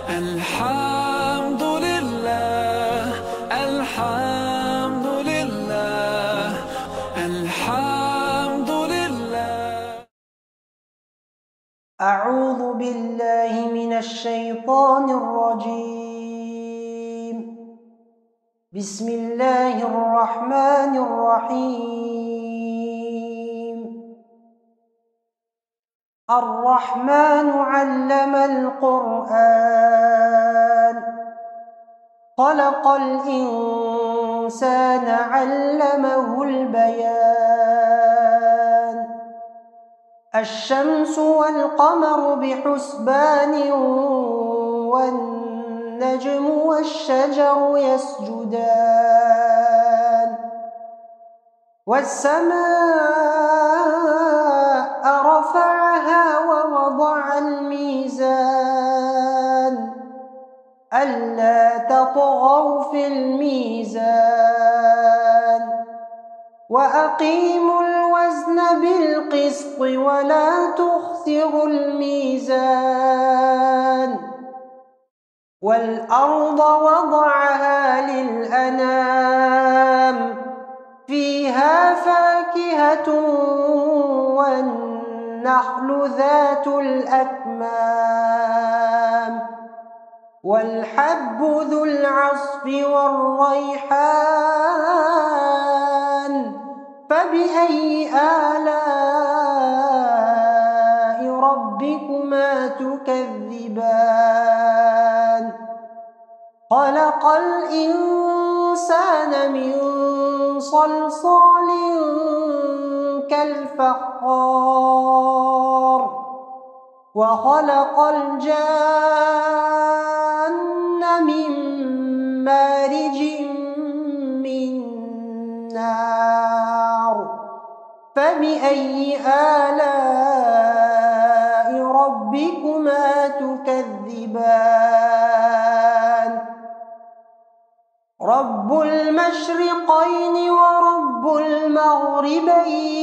الحمد لله الحمد لله الحمد لله. أعوذ بالله من الشيطان الرجيم. بسم الله الرحمن الرحيم. الرحمن علم القرآن خلق الإنسان علمه البيان. الشمس والقمر بحسبان والنجم والشجر يسجدان. والسماء رفعها ووضع الميزان ألا تطغوا في الميزان وأقيموا الوزن بالقسط ولا تخسروا الميزان. والأرض وضعها للأنام فيها فاكهة والنخل ذات الأكمام والحب ذو العصف والريحان. فبأي آلاء ربكما تكذبان. خلق الإنسان من صلصال كالفخار وخلق الجان من مارج من نار. فبأي آلاء ربكما تكذبان. رب المشرقين ورب المغربين.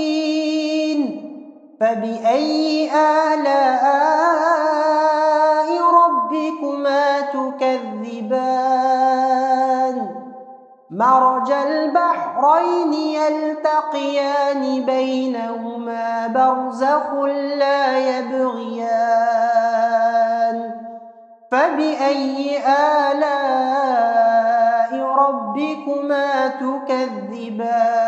فبأي آلاء ربكما تكذبان. مرج البحرين يلتقيان بينهما برزخ لا يبغيان. فبأي آلاء ربكما تكذبان.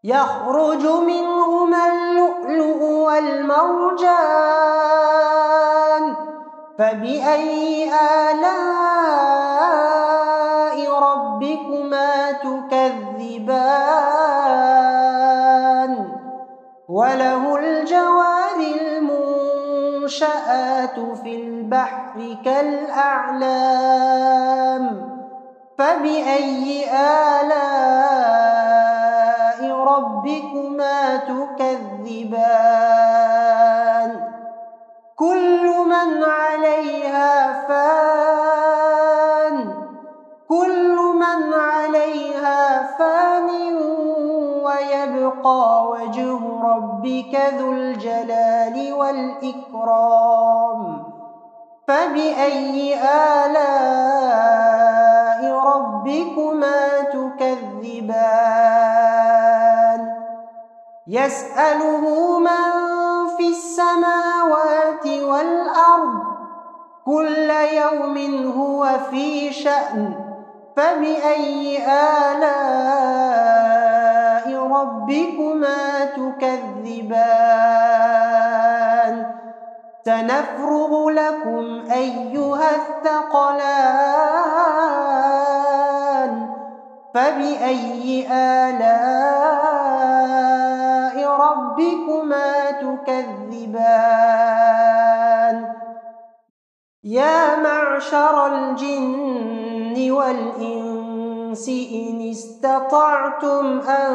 يخرج منهما اللؤلؤ والمرجان. فبأي آلاء ربكما تكذبان. وله الجوار المنشآت في البحر كالأعلام. فبأي آلاء ربكما تكذبان. كل من عليها فان كل من عليها فان ويبقى وجه ربك ذو الجلال والإكرام. فبأي آلاء ربكما تكذبان. يسأله من في السماوات والأرض كل يوم هو في شأن. فبأي آلاء ربكما تكذبان. سنفرغ لكم أيها الثقلان. فبأي آلاء ربكما تكذبان. يا معشر الجن والإنس إن استطعتم أن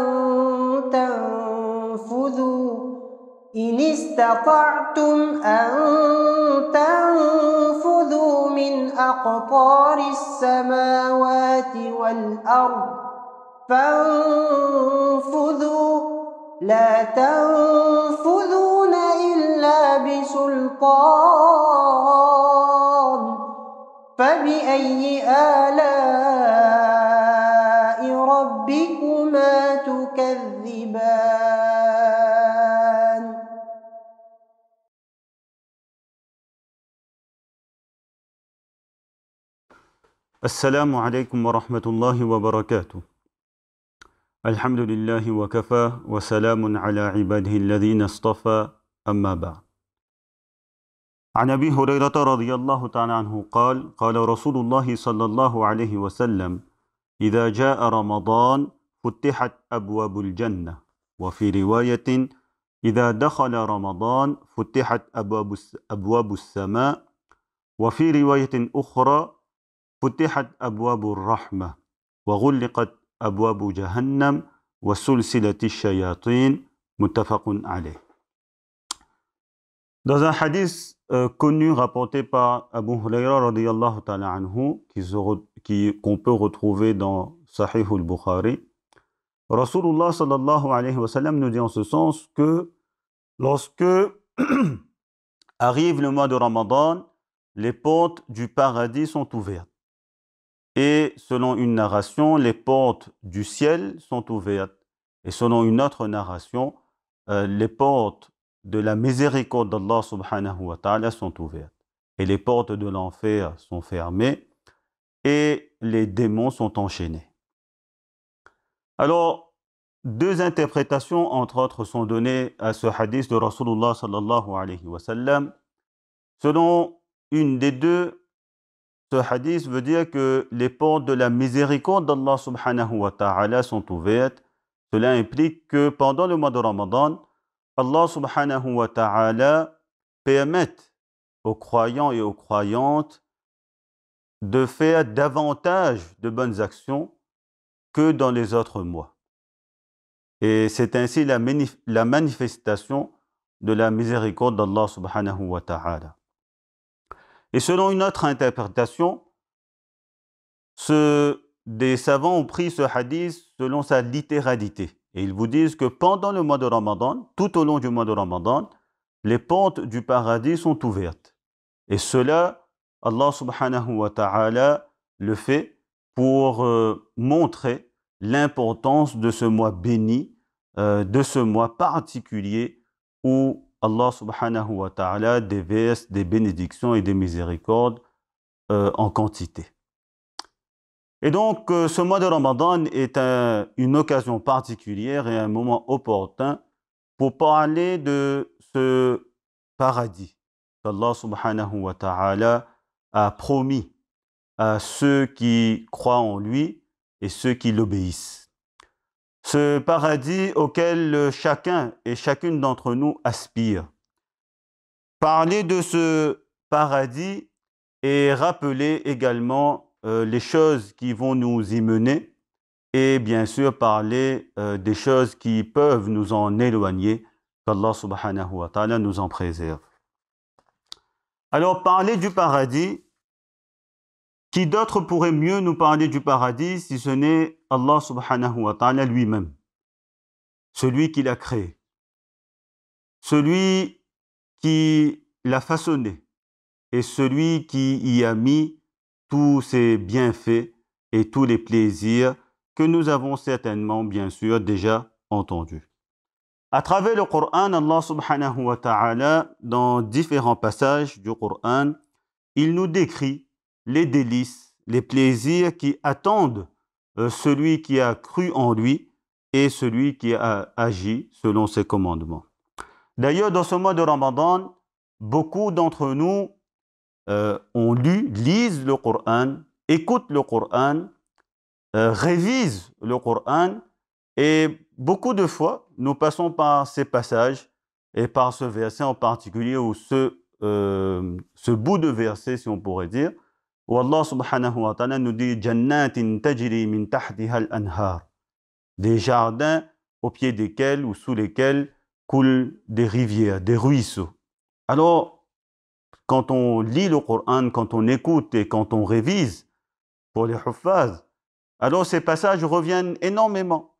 تنفذوا من أقطار السماوات والأرض فانفذوا لا تنفذون إلا بسلطان. سلطان فبأي آلاء ربكما تكذبان السلام عليكم ورحمة الله وبركاته. الحمد لله وكفى وسلام على عباده الذين اصطفى أما بعد. عن أبي هريرة رضي الله تعالى عنه قال قال رسول الله صلى الله عليه وسلم إذا جاء رمضان فتحت أبواب الجنة، وفي رواية إذا دخل رمضان فتحت أبواب السماء، وفي رواية أخرى فتحت أبواب الرحمة وغلقت أبواب جهنم وسلسلة الشياطين متفق عليه. Dans un hadith connu rapporté par Abu Hurayra radiyallahu ta'ala anhu, qu'on peut retrouver dans Sahih al-Bukhari, Rasulullah sallallahu alayhi wa sallam nous dit en ce sens que lorsque arrive le mois de Ramadan, les portes du paradis sont ouvertes. Et selon une narration, les portes du ciel sont ouvertes. Et selon une autre narration, les portes de la miséricorde d'Allah subhanahu wa ta'ala sont ouvertes. Et les portes de l'enfer sont fermées et les démons sont enchaînés. Alors, deux interprétations, entre autres, sont données à ce hadith de Rasulullah sallallahu alayhi wa sallam. Selon une des deux, ce hadith veut dire que les portes de la miséricorde d'Allah subhanahu wa ta'ala sont ouvertes. Cela implique que pendant le mois de Ramadan, Allah subhanahu wa ta'ala permet aux croyants et aux croyantes de faire davantage de bonnes actions que dans les autres mois. Et c'est ainsi la manifestation de la miséricorde d'Allah subhanahu wa ta'ala. Et selon une autre interprétation, des savants ont pris ce hadith selon sa littéralité. Et ils vous disent que pendant le mois de Ramadan, tout au long du mois de Ramadan, les portes du paradis sont ouvertes. Et cela, Allah subhanahu wa ta'ala le fait pour montrer l'importance de ce mois béni, de ce mois particulier où Allah subhanahu wa ta'ala déverse des bénédictions et des miséricordes en quantité. Et donc, ce mois de Ramadan est une occasion particulière et un moment opportun pour parler de ce paradis qu'Allah subhanahu wa ta'ala a promis à ceux qui croient en lui et ceux qui l'obéissent. Ce paradis auquel chacun et chacune d'entre nous aspire. Parler de ce paradis et rappeler également les choses qui vont nous y mener et bien sûr parler des choses qui peuvent nous en éloigner, qu'Allah subhanahu wa ta'ala nous en préserve. Alors parler du paradis, qui d'autre pourrait mieux nous parler du paradis si ce n'est Allah subhanahu wa ta'ala lui-même, celui qui l'a créé, celui qui l'a façonné et celui qui y a mis tous ses bienfaits et tous les plaisirs que nous avons certainement, bien sûr, déjà entendus. À travers le Coran, Allah subhanahu wa ta'ala, dans différents passages du Coran, il nous décrit les délices, les plaisirs qui attendent celui qui a cru en lui et celui qui a agi selon ses commandements. D'ailleurs, dans ce mois de Ramadan, beaucoup d'entre nous lisent le Coran, écoutent le Coran, révisent le Coran, et beaucoup de fois, nous passons par ces passages et par ce verset en particulier, ou ce bout de verset, si on pourrait dire, où Allah subhanahu wa ta'ala nous dit « Jannatin tajri min tahtiha al-anhar » des jardins au pied desquels ou sous lesquels coulent des rivières, des ruisseaux. Alors, quand on lit le Coran, quand on écoute et quand on révise pour les huffaz, alors ces passages reviennent énormément.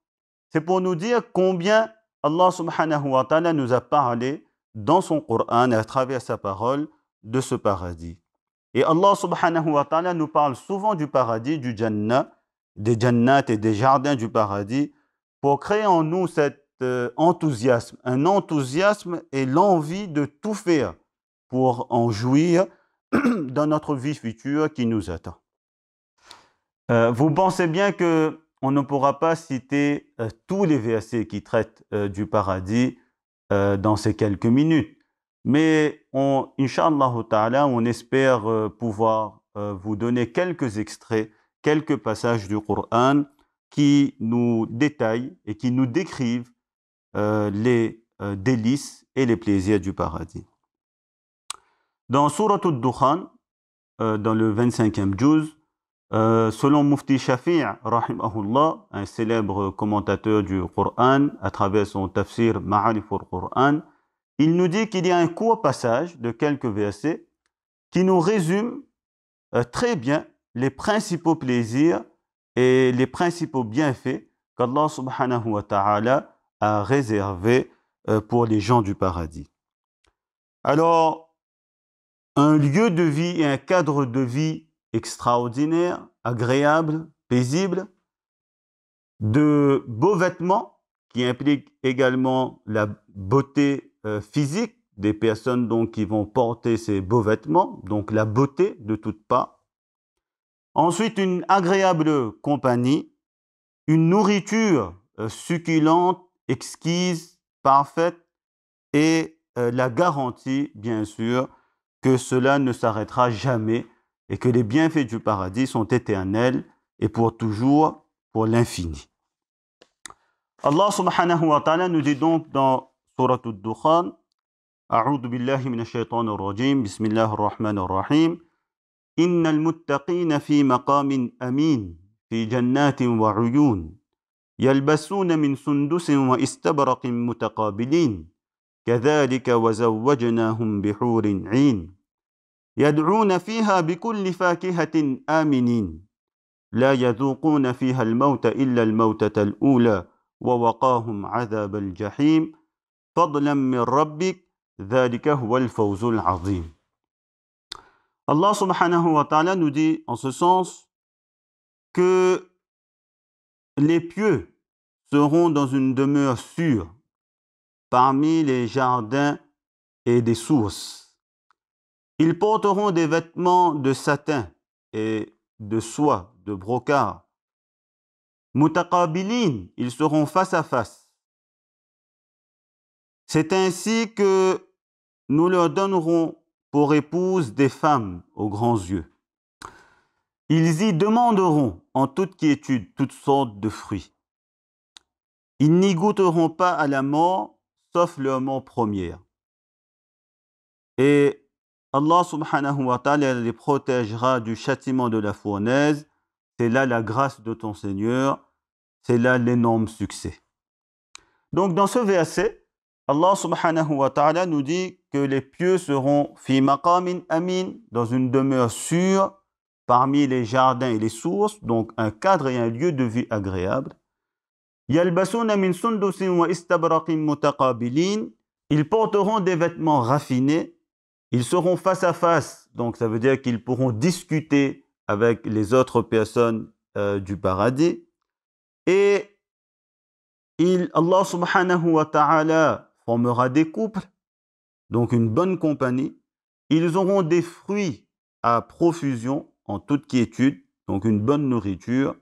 C'est pour nous dire combien Allah subhanahu wa ta'ala nous a parlé dans son Coran et à travers sa parole de ce paradis. Et Allah subhanahu wa ta'ala nous parle souvent du paradis, du Jannah, des Jannat et des jardins du paradis, pour créer en nous cet enthousiasme, un enthousiasme et l'envie de tout faire pour en jouir dans notre vie future qui nous attend. Vous pensez bien qu'on ne pourra pas citer tous les versets qui traitent du paradis dans ces quelques minutes. Mais Inch'Allah ta'ala, on espère pouvoir vous donner quelques extraits, quelques passages du Coran qui nous détaillent et qui nous décrivent les délices et les plaisirs du paradis. Dans Surat al-Dukhan, dans le 25e juz, selon Mufti Shafi' rahimahullah, un célèbre commentateur du Coran, à travers son tafsir Ma'arif al-Quran, il nous dit qu'il y a un court passage de quelques versets qui nous résume très bien les principaux plaisirs et les principaux bienfaits qu'Allah subhanahu wa ta'ala a réservés pour les gens du paradis. Alors, un lieu de vie et un cadre de vie extraordinaire, agréable, paisible, de beaux vêtements qui impliquent également la beauté physique des personnes donc, qui vont porter ces beaux vêtements, donc la beauté de toutes parts. Ensuite, une agréable compagnie, une nourriture succulente, exquise, parfaite et la garantie, bien sûr, que cela ne s'arrêtera jamais et que les bienfaits du paradis sont éternels et pour toujours, pour l'infini. Allah subhanahu wa ta'ala nous dit donc dans Surat al-Dukhan, A'udhu billahi minash shaitanir rajim, bismillahir rahmanir rahim, Innal muttaqina fi maqamin amin, fi jannatin wa uyun, yalbasuna min sundusin wa istabraqin mutaqabilin, كذلك وزوجناهم بحور عين يدعون فيها بكل فاكهة آمنين لا يذوقون فيها الموت إلا الموتة الأولى ووقاهم عذاب الجحيم فضلا من ربك ذلك هو الفوز العظيم. Allah subhanahu wa ta'ala nous dit en ce sens que les pieux seront dans une demeure sûre parmi les jardins et des sources. Ils porteront des vêtements de satin et de soie, de brocart. Mutaqabilin, ils seront face à face. C'est ainsi que nous leur donnerons pour épouse des femmes aux grands yeux. Ils y demanderont en toute quiétude toutes sortes de fruits. Ils n'y goûteront pas à la mort sauf leur mort première. Et Allah subhanahu wa ta'ala les protégera du châtiment de la fournaise. C'est là la grâce de ton Seigneur, c'est là l'énorme succès. Donc dans ce verset, Allah subhanahu wa ta'ala nous dit que les pieux seront fi maqamin amin, dans une demeure sûre, parmi les jardins et les sources, donc un cadre et un lieu de vie agréable. Yalbasuna min sundusin wa istabraqin mutaqabilin, ils porteront des vêtements raffinés, ils seront face à face, donc ça veut dire qu'ils pourront discuter avec les autres personnes du paradis. Et Allah subhanahu wa ta'ala formera des couples, donc une bonne compagnie. Ils auront des fruits à profusion, en toute quiétude, donc une bonne nourriture.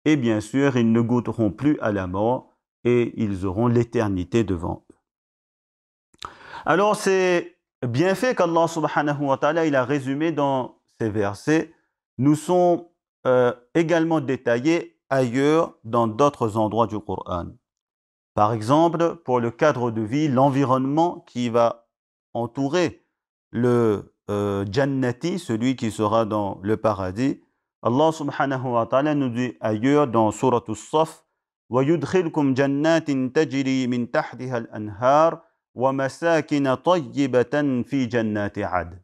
Et bien sûr, ils ne goûteront plus à la mort et ils auront l'éternité devant eux. Alors, ces bienfaits qu'Allah subhanahu wa ta'ala il a résumés dans ces versets nous sont également détaillés ailleurs dans d'autres endroits du Coran. Par exemple, pour le cadre de vie, l'environnement qui va entourer le Jannati, celui qui sera dans le paradis, Allah subhanahu wa ta'ala nous dit ailleurs dans Surat al-Saf وَيُدْخِلْكُمْ جَنَّاتٍ تَجْرِي مِنْ تَحْتِهَا الْأَنْهَارُ وَمَسَاكِنَ طَيِّبَةً فِي جَنَّاتِ عَدْنٍ.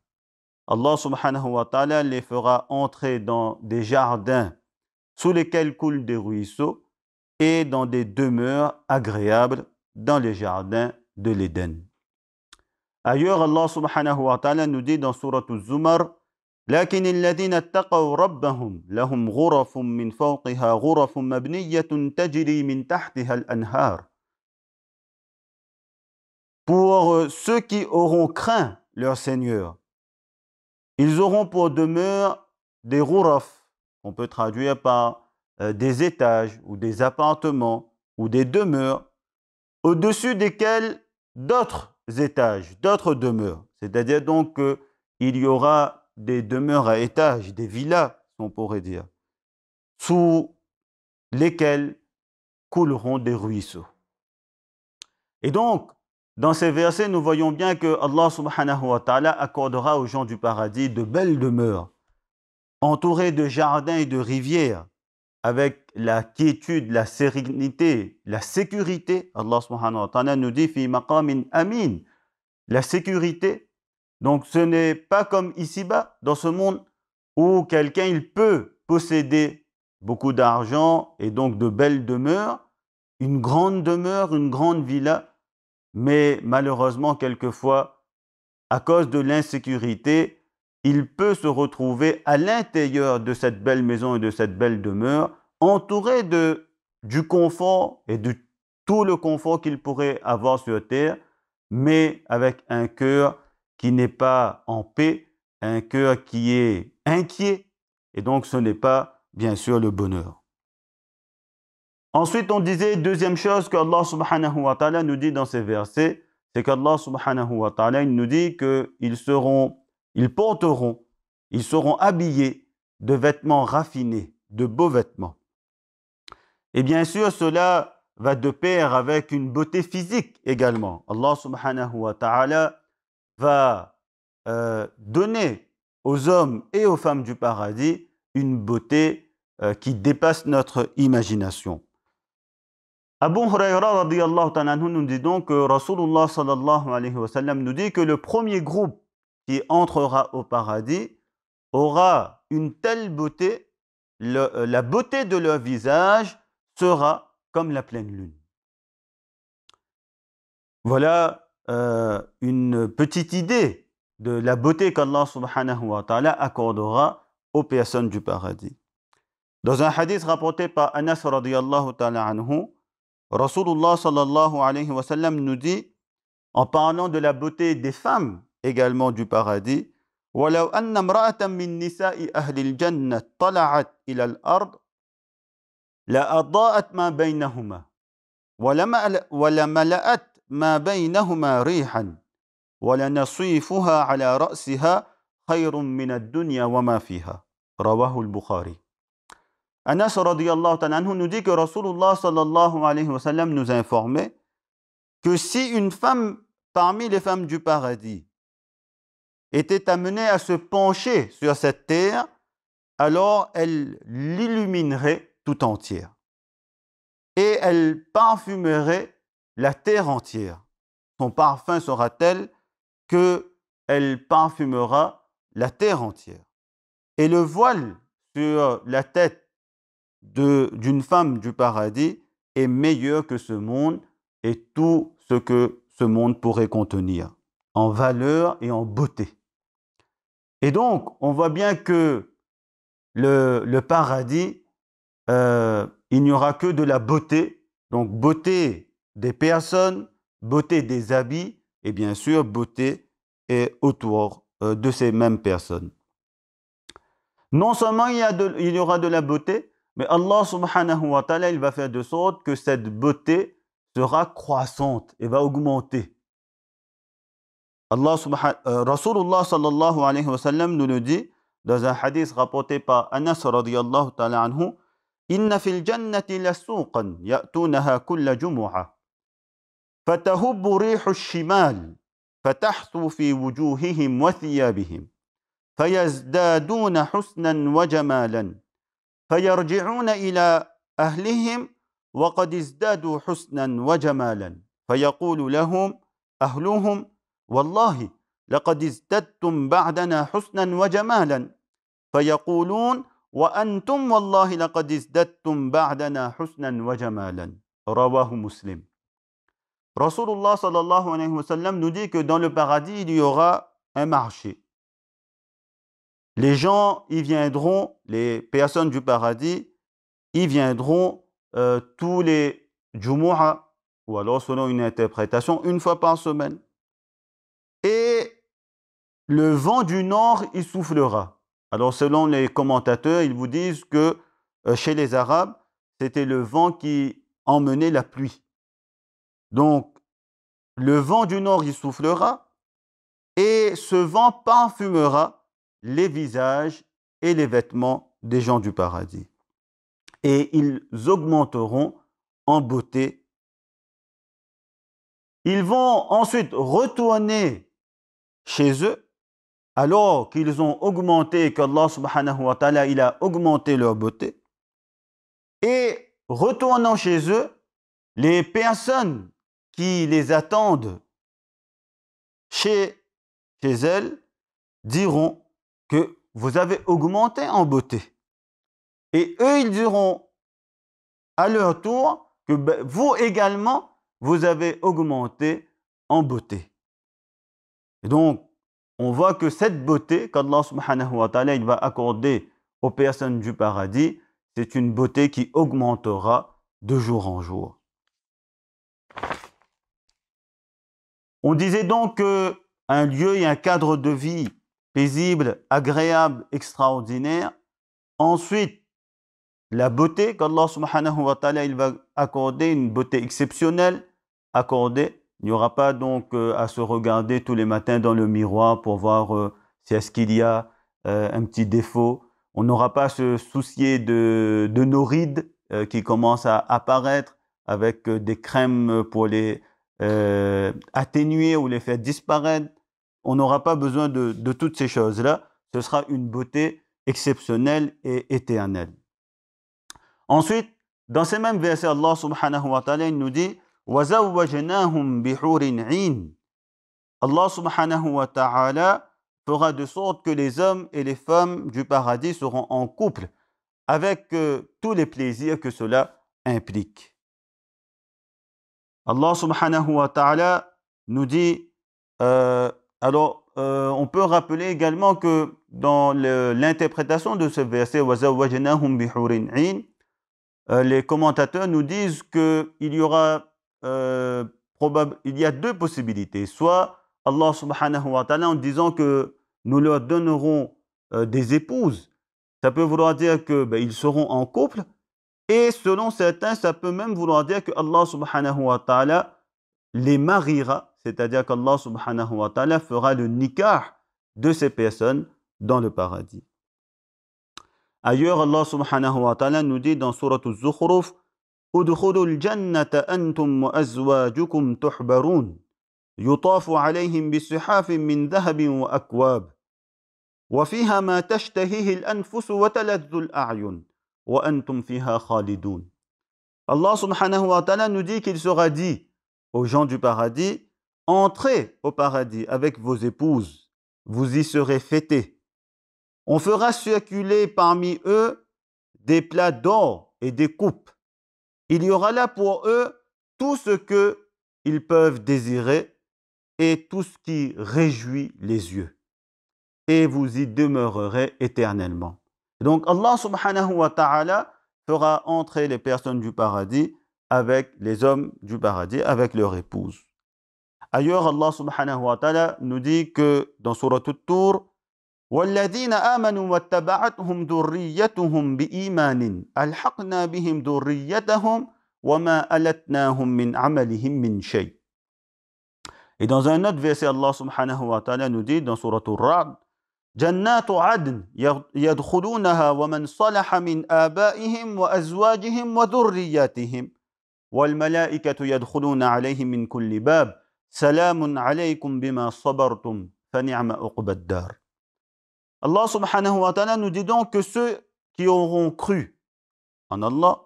Allah subhanahu wa ta'ala les fera entrer dans des jardins sous lesquels coulent des ruisseaux et dans des demeures agréables dans les jardins de l'Éden. Ailleurs, Allah subhanahu wa ta'ala nous dit dans Surah Al-Zumar, لكن الذين اتقوا ربهم لهم غرف من فوقها غرف مبنية تجري من تحتها الأنهار. Pour ceux qui auront craint leur Seigneur, ils auront pour demeure des ghuraf, on peut traduire par des étages ou des appartements ou des demeures, au-dessus desquels d'autres étages, d'autres demeures. C'est-à-dire donc qu'il y aura des demeures à étages, des villas, on pourrait dire, sous lesquelles couleront des ruisseaux. Et donc, dans ces versets, nous voyons bien que Allah subhanahu wa ta'ala accordera aux gens du paradis de belles demeures, entourées de jardins et de rivières, avec la quiétude, la sérénité, la sécurité. Allah subhanahu wa ta'ala nous dit « Fi maqamin amin » la sécurité. Donc ce n'est pas comme ici-bas, dans ce monde, où quelqu'un il peut posséder beaucoup d'argent et donc de belles demeures, une grande villa, mais malheureusement, quelquefois, à cause de l'insécurité, il peut se retrouver à l'intérieur de cette belle maison et de cette belle demeure, entouré du confort et de tout le confort qu'il pourrait avoir sur terre, mais avec un cœur qui n'est pas en paix, un cœur qui est inquiet, et donc ce n'est pas, bien sûr, le bonheur. Ensuite, on disait, deuxième chose qu'Allah subhanahu wa ta'ala nous dit dans ces versets, c'est qu'Allah subhanahu wa ta'ala il nous dit qu'ils seront habillés de vêtements raffinés, de beaux vêtements. Et bien sûr, cela va de pair avec une beauté physique également. Allah subhanahu wa ta'ala va donner aux hommes et aux femmes du paradis une beauté qui dépasse notre imagination. Abu Huraira radiyallahu ta'ala anhu nous dit donc que Rasulullah sallallahu alayhi wa sallam nous dit que le premier groupe qui entrera au paradis aura une telle beauté, la beauté de leur visage sera comme la pleine lune. Voilà une petite idée de la beauté qu'Allah subhanahu wa ta'ala accordera aux personnes du paradis. Dans un hadith rapporté par Anas radiyallahu ta'ala anhu, Rasulullah sallallahu alayhi wa sallam nous dit, en parlant de la beauté des femmes également du paradis, وَلَوْ أَنَّ امْرَأَةً مِّن نِّسَاءِ أَهْلِ الْجَنَّةِ طَلَعَتْ إِلَى الْأَرْضِ لَأَضَاءَتْ مَا بَيْنَهُمَا وَلَمَلَأَتْ مَا بَيْنَهُمَا رِيحًا وَلَنَصِيفُهَا عَلَى رَأْسِهَا خَيْرٌ مِّنَ الدُّنْيَا وَمَا فِيهَا رواه البخاري. Anas radiyallahu ta'ala anhu nous dit que Rasulullah sallallahu alayhi wa sallam nous a informé que si une femme parmi les femmes du paradis était amenée à se pencher sur cette terre, alors elle l'illuminerait tout entière. Et elle parfumerait la terre entière. Son parfum sera tel qu'elle parfumera la terre entière. Et le voile sur la tête d'une femme du paradis est meilleur que ce monde et tout ce que ce monde pourrait contenir, en valeur et en beauté. Et donc, on voit bien que le paradis, il n'y aura que de la beauté, donc beauté des personnes, beauté des habits et bien sûr beauté autour de ces mêmes personnes. Non seulement il y aura de la beauté, mais Allah subhanahu wa ta'ala, il va faire de sorte que cette beauté sera croissante et va augmenter. Rasulullah sallallahu alayhi wa sallam nous le dit dans un hadith rapporté par Anas radiyallahu ta'ala anhu, Inna fil jannati lasuqan ya'tunaha kulla jumu'ah fatahubbu rihu shimal fatahsu fi wujuhihim wa thiyabihim fayazdaduna husnan wa jamalan فيرجعون إلى أهلهم وقد ازدادوا حسنا وجمالا فيقول لهم أهلهم والله لقد ازددتم بعدنا حسنا وجمالا فيقولون وأنتم والله لقد ازددتم بعدنا حسنا وجمالا رواه مسلم. Rasulullah sallallahu alayhi wa sallam nous dit que dans le paradis, il y aura un marché. Les gens y viendront, les personnes du paradis y viendront tous les Jumu'ah, ou alors selon une interprétation, une fois par semaine. Et le vent du nord y soufflera. Alors selon les commentateurs, ils vous disent que chez les Arabes, c'était le vent qui emmenait la pluie. Donc, le vent du nord y soufflera et ce vent parfumera les visages et les vêtements des gens du paradis. Et ils augmenteront en beauté. Ils vont ensuite retourner chez eux alors qu'ils ont augmenté, qu'Allah subhanahu wa ta'ala, il a augmenté leur beauté. Et retournant chez eux, les personnes qui les attendent chez elles diront que vous avez augmenté en beauté. Et eux, ils diront à leur tour que vous également, vous avez augmenté en beauté. Et donc, on voit que cette beauté qu'Allah subhanahu wa ta'ala il va accorder aux personnes du paradis, c'est une beauté qui augmentera de jour en jour. On disait donc qu'un lieu et un cadre de vie paisible, agréable, extraordinaire. Ensuite, la beauté qu'Allah subhanahu wa ta'ala il va accorder, une beauté exceptionnelle accordée. Il n'y aura pas donc à se regarder tous les matins dans le miroir pour voir si est-ce qu'il y a un petit défaut. On n'aura pas à se soucier de nos rides qui commencent à apparaître avec des crèmes pour les atténuer ou les faire disparaître. On n'aura pas besoin de toutes ces choses-là. Ce sera une beauté exceptionnelle et éternelle. Ensuite, dans ces mêmes versets, Allah subhanahu wa ta'ala il nous dit وَزَوَّجْنَاهُمْ بِحُورٍ عِينٍ. Allah subhanahu wa ta'ala fera de sorte que les hommes et les femmes du paradis seront en couple avec tous les plaisirs que cela implique. Allah subhanahu wa ta'ala nous dit, on peut rappeler également que dans l'interprétation de ce verset, وَزَوَّجْنَاهُمْ بِحُورٍ عِينٍ, les commentateurs nous disent qu'il y aura il y a deux possibilités. Soit Allah subhanahu wa ta'ala en disant que nous leur donnerons des épouses, ça peut vouloir dire qu'ils seront en couple, et selon certains, ça peut même vouloir dire que Allah subhanahu wa ta'ala les mariera, c'est-à-dire qu'Allah subhanahu wa ta'ala fera le nikah de ces personnes dans le paradis. Ailleurs, Allah subhanahu wa ta'ala nous dit dans Surat Al-Zukhruf ادخلوا الجنة أنتم وأزواجكم تحبرون يطاف عليهم بصحاف من ذهب وأكواب وفيها ما تشتهيه الأنفس وتلذ الأعين وأنتم فيها خالدون. Allah subhanahu wa ta'ala nous dit qu'il sera dit aux gens du paradis, entrez au paradis avec vos épouses, vous y serez fêtés. On fera circuler parmi eux des plats d'or et des coupes. Il y aura là pour eux tout ce qu'ils peuvent désirer et tout ce qui réjouit les yeux. Et vous y demeurerez éternellement. Donc Allah subhanahu wa ta'ala fera entrer les personnes du paradis avec les hommes du paradis, avec leur épouse. Ailleurs, Allah subhanahu wa ta'ala nous dit que dans Surat At-Tur, وَالَّذِينَ آمَنُوا وَاتَّبَعَتْهُمْ ذُرِّيَّتُهُمْ بِإِيمَانٍ أَلْحَقْنَا بِهِمْ ذُرِّيَّتَهُمْ وَمَا أَلَتْنَاهُمْ مِنْ عَمَلِهِمْ مِنْ شَيْءٍ. Et dans un autre verset, Allah subhanahu wa ta'ala nous dit dans Surat Ar-Ra'd جَنَّاتُ عَدْنٍ يَدْخُلُونَهَا وَمَنْ صَلَحَ مِنْ آبَائِهِمْ وَأَزْوَاجِهِمْ وَذُرِّيَّاتِهِمْ وَالْمَلَائِكَةُ يَدْخُلُونَ عَلَيْهِمْ مِنْ كُلِّ بَابٍ سَلَامٌ عَلَيْكُمْ بِمَا صَبَرْتُمْ فَنِعْمَ عُقْبَى الدَّارِ. Allah subhanahu wa ta'ala nous dit donc que ceux qui auront cru en Allah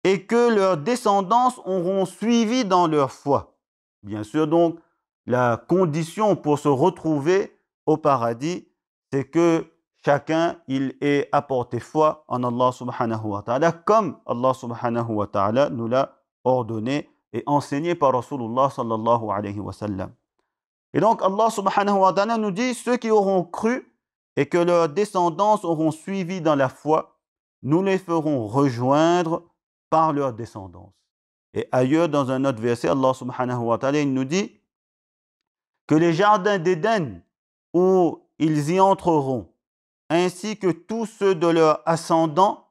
et que leurs descendants auront suivi dans leur foi. Bien sûr, donc, la condition pour se retrouver au paradis, c'est que chacun, il ait apporté foi en Allah subhanahu wa ta'ala, comme Allah subhanahu wa ta'ala nous l'a ordonné et enseigné par Rasulullah sallallahu alayhi wa sallam. Et donc Allah subhanahu wa ta'ala nous dit, ceux qui auront cru et que leurs descendants auront suivi dans la foi, nous les ferons rejoindre par leur descendance. Et ailleurs, dans un autre verset, Allah subhanahu wa ta'ala il nous dit que les jardins d'Éden où ils y entreront, ainsi que tous ceux de leurs ascendants,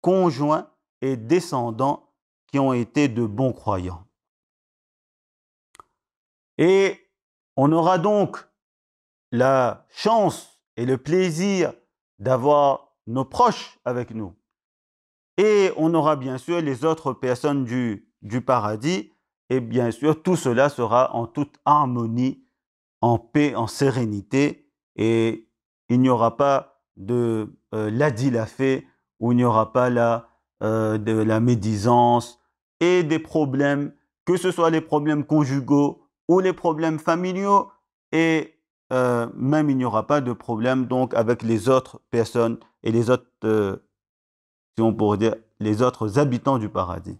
conjoints et descendants qui ont été de bons croyants. Et on aura donc la chance et le plaisir d'avoir nos proches avec nous. Et on aura bien sûr les autres personnes du paradis. Et bien sûr, tout cela sera en toute harmonie, en paix, en sérénité. Et il n'y aura pas de l'adilafé, où il n'y aura pas de la médisance et des problèmes, que ce soit les problèmes conjugaux ou les problèmes familiaux. Et même il n'y aura pas de problème donc avec les autres personnes et les autres, si on pourrait dire, les autres habitants du paradis.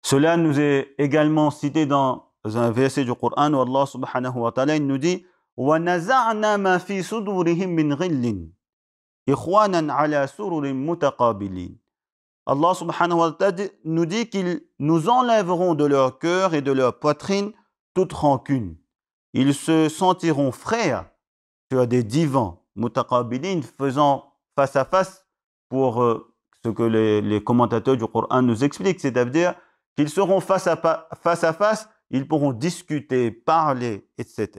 Cela nous est également cité dans un verset du Coran où Allah subhanahu wa ta'ala il nous dit وَنَزَعْنَا مَا فِي صُدُورِهِم مِّنْ غِلٍّ إِخْوَانًا عَلَى سُرُرٍ مُتَقَابِلِينَ. Allah subhanahu wa ta'ala nous dit qu'ils nous enlèveront de leur cœur et de leur poitrine toute rancune. Ils se sentiront frères sur des divans, mutaqabilin, faisant face à face, pour ce que les commentateurs du Coran nous expliquent, c'est-à-dire qu'ils seront face à face, ils pourront discuter, parler, etc.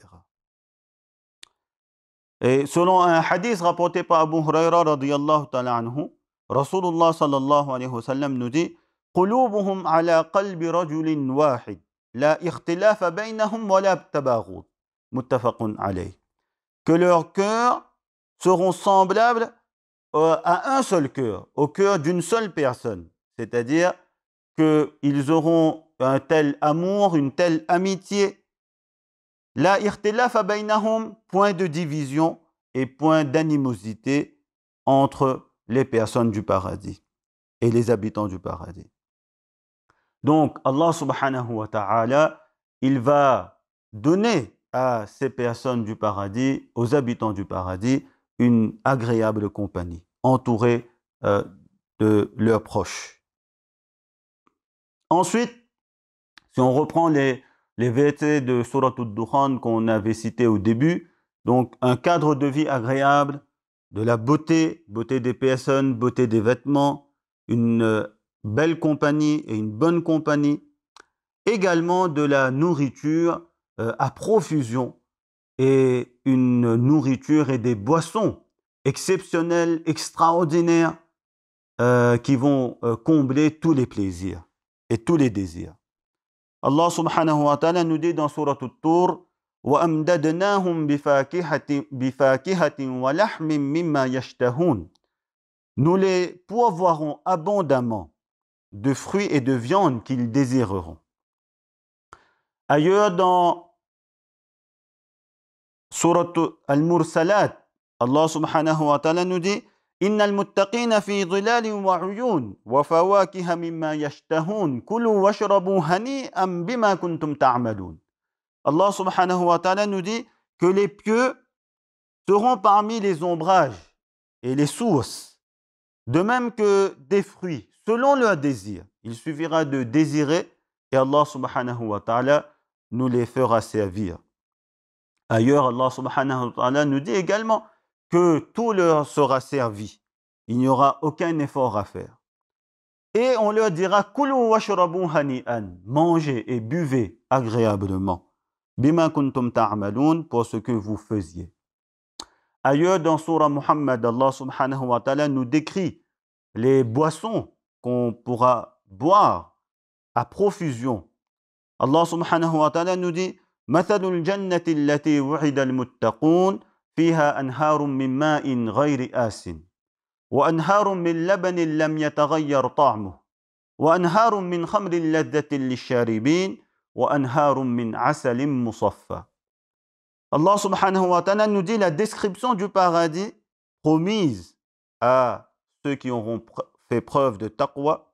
Et selon un hadith rapporté par Abu Huraira radiyallahu ta'ala anhu, Rasulullah sallallahu alayhi wa sallam nous dit قُلُوبُهُمْ عَلَى قَلْبِ رَجُلٍ وَاحِدٍ لَا اخْتِلَافَ بَيْنَهُمْ وَلَا تَبَاغُضٍ muttafaqun alayh. Que leurs cœurs seront semblables à un seul cœur, au cœur d'une seule personne. C'est-à-dire qu'ils auront un tel amour, une telle amitié. La ikhtilafa baynahum, point de division et point d'animosité entre les personnes du paradis et les habitants du paradis. Donc Allah subhanahu wa ta'ala, il va donner à ces personnes du paradis, aux habitants du paradis, une agréable compagnie, entourée de leurs proches. Ensuite, si on reprend les versets de Surat Ad-Dukhan qu'on avait cités au début, donc un cadre de vie agréable, de la beauté des personnes, beauté des vêtements, une belle compagnie et une bonne compagnie, également de la nourriture à profusion et une nourriture et des boissons exceptionnelles, extraordinaires qui vont combler tous les plaisirs et tous les désirs. Allah subhanahu wa ta'ala nous dit dans Surat At-Tur وَأَمْدَدْنَاهُمْ بِفَاكِهَةٍ وَلَحْمٍ مِّمَّا يَشْتَهُونَ. Nous les pourvoirons abondamment de fruits et de viande qu'ils désireront. Ailleurs dans Surat Al-Mursalat, Allah subhanahu wa ta'ala nous dit إِنَّ الْمُتَّقِينَ فِي ظِلَالٍ وَعُيُونٍ وَفَوَاكِهَ مِمَّا يَشْتَهُونَ كُلُوا وَاشْرَبُوا هَنِيئًا بِمَا كُنْتُمْ تَعْمَلُونَ. Allah subhanahu wa ta'ala nous dit que les pieux seront parmi les ombrages et les sources, de même que des fruits, selon leur désir. Il suffira de désirer et Allah subhanahu wa ta'ala nous les fera servir. Ailleurs, Allah subhanahu wa ta'ala nous dit également que tout leur sera servi. Il n'y aura aucun effort à faire. Et on leur dira « Kulu washrabu hani'an » mangez et buvez agréablement. « Bima kuntum ta'amaloun » pour ce que vous faisiez. Ailleurs dans Surah Muhammad, Allah subhanahu wa ta'ala nous décrit les boissons qu'on pourra boire à profusion. Allah subhanahu wa ta'ala nous dit مثل الجنة التي وعد المتقون فيها أنهار من ماء غير آسٍ وأنهار من لبن لم يتغير طعمه وأنهار من خمر لذة للشاربين وأنهار من عسل مصفى. Allah subhanahu wa ta'ala nous dit la description du paradis promise à ceux qui auront fait preuve de taqwa.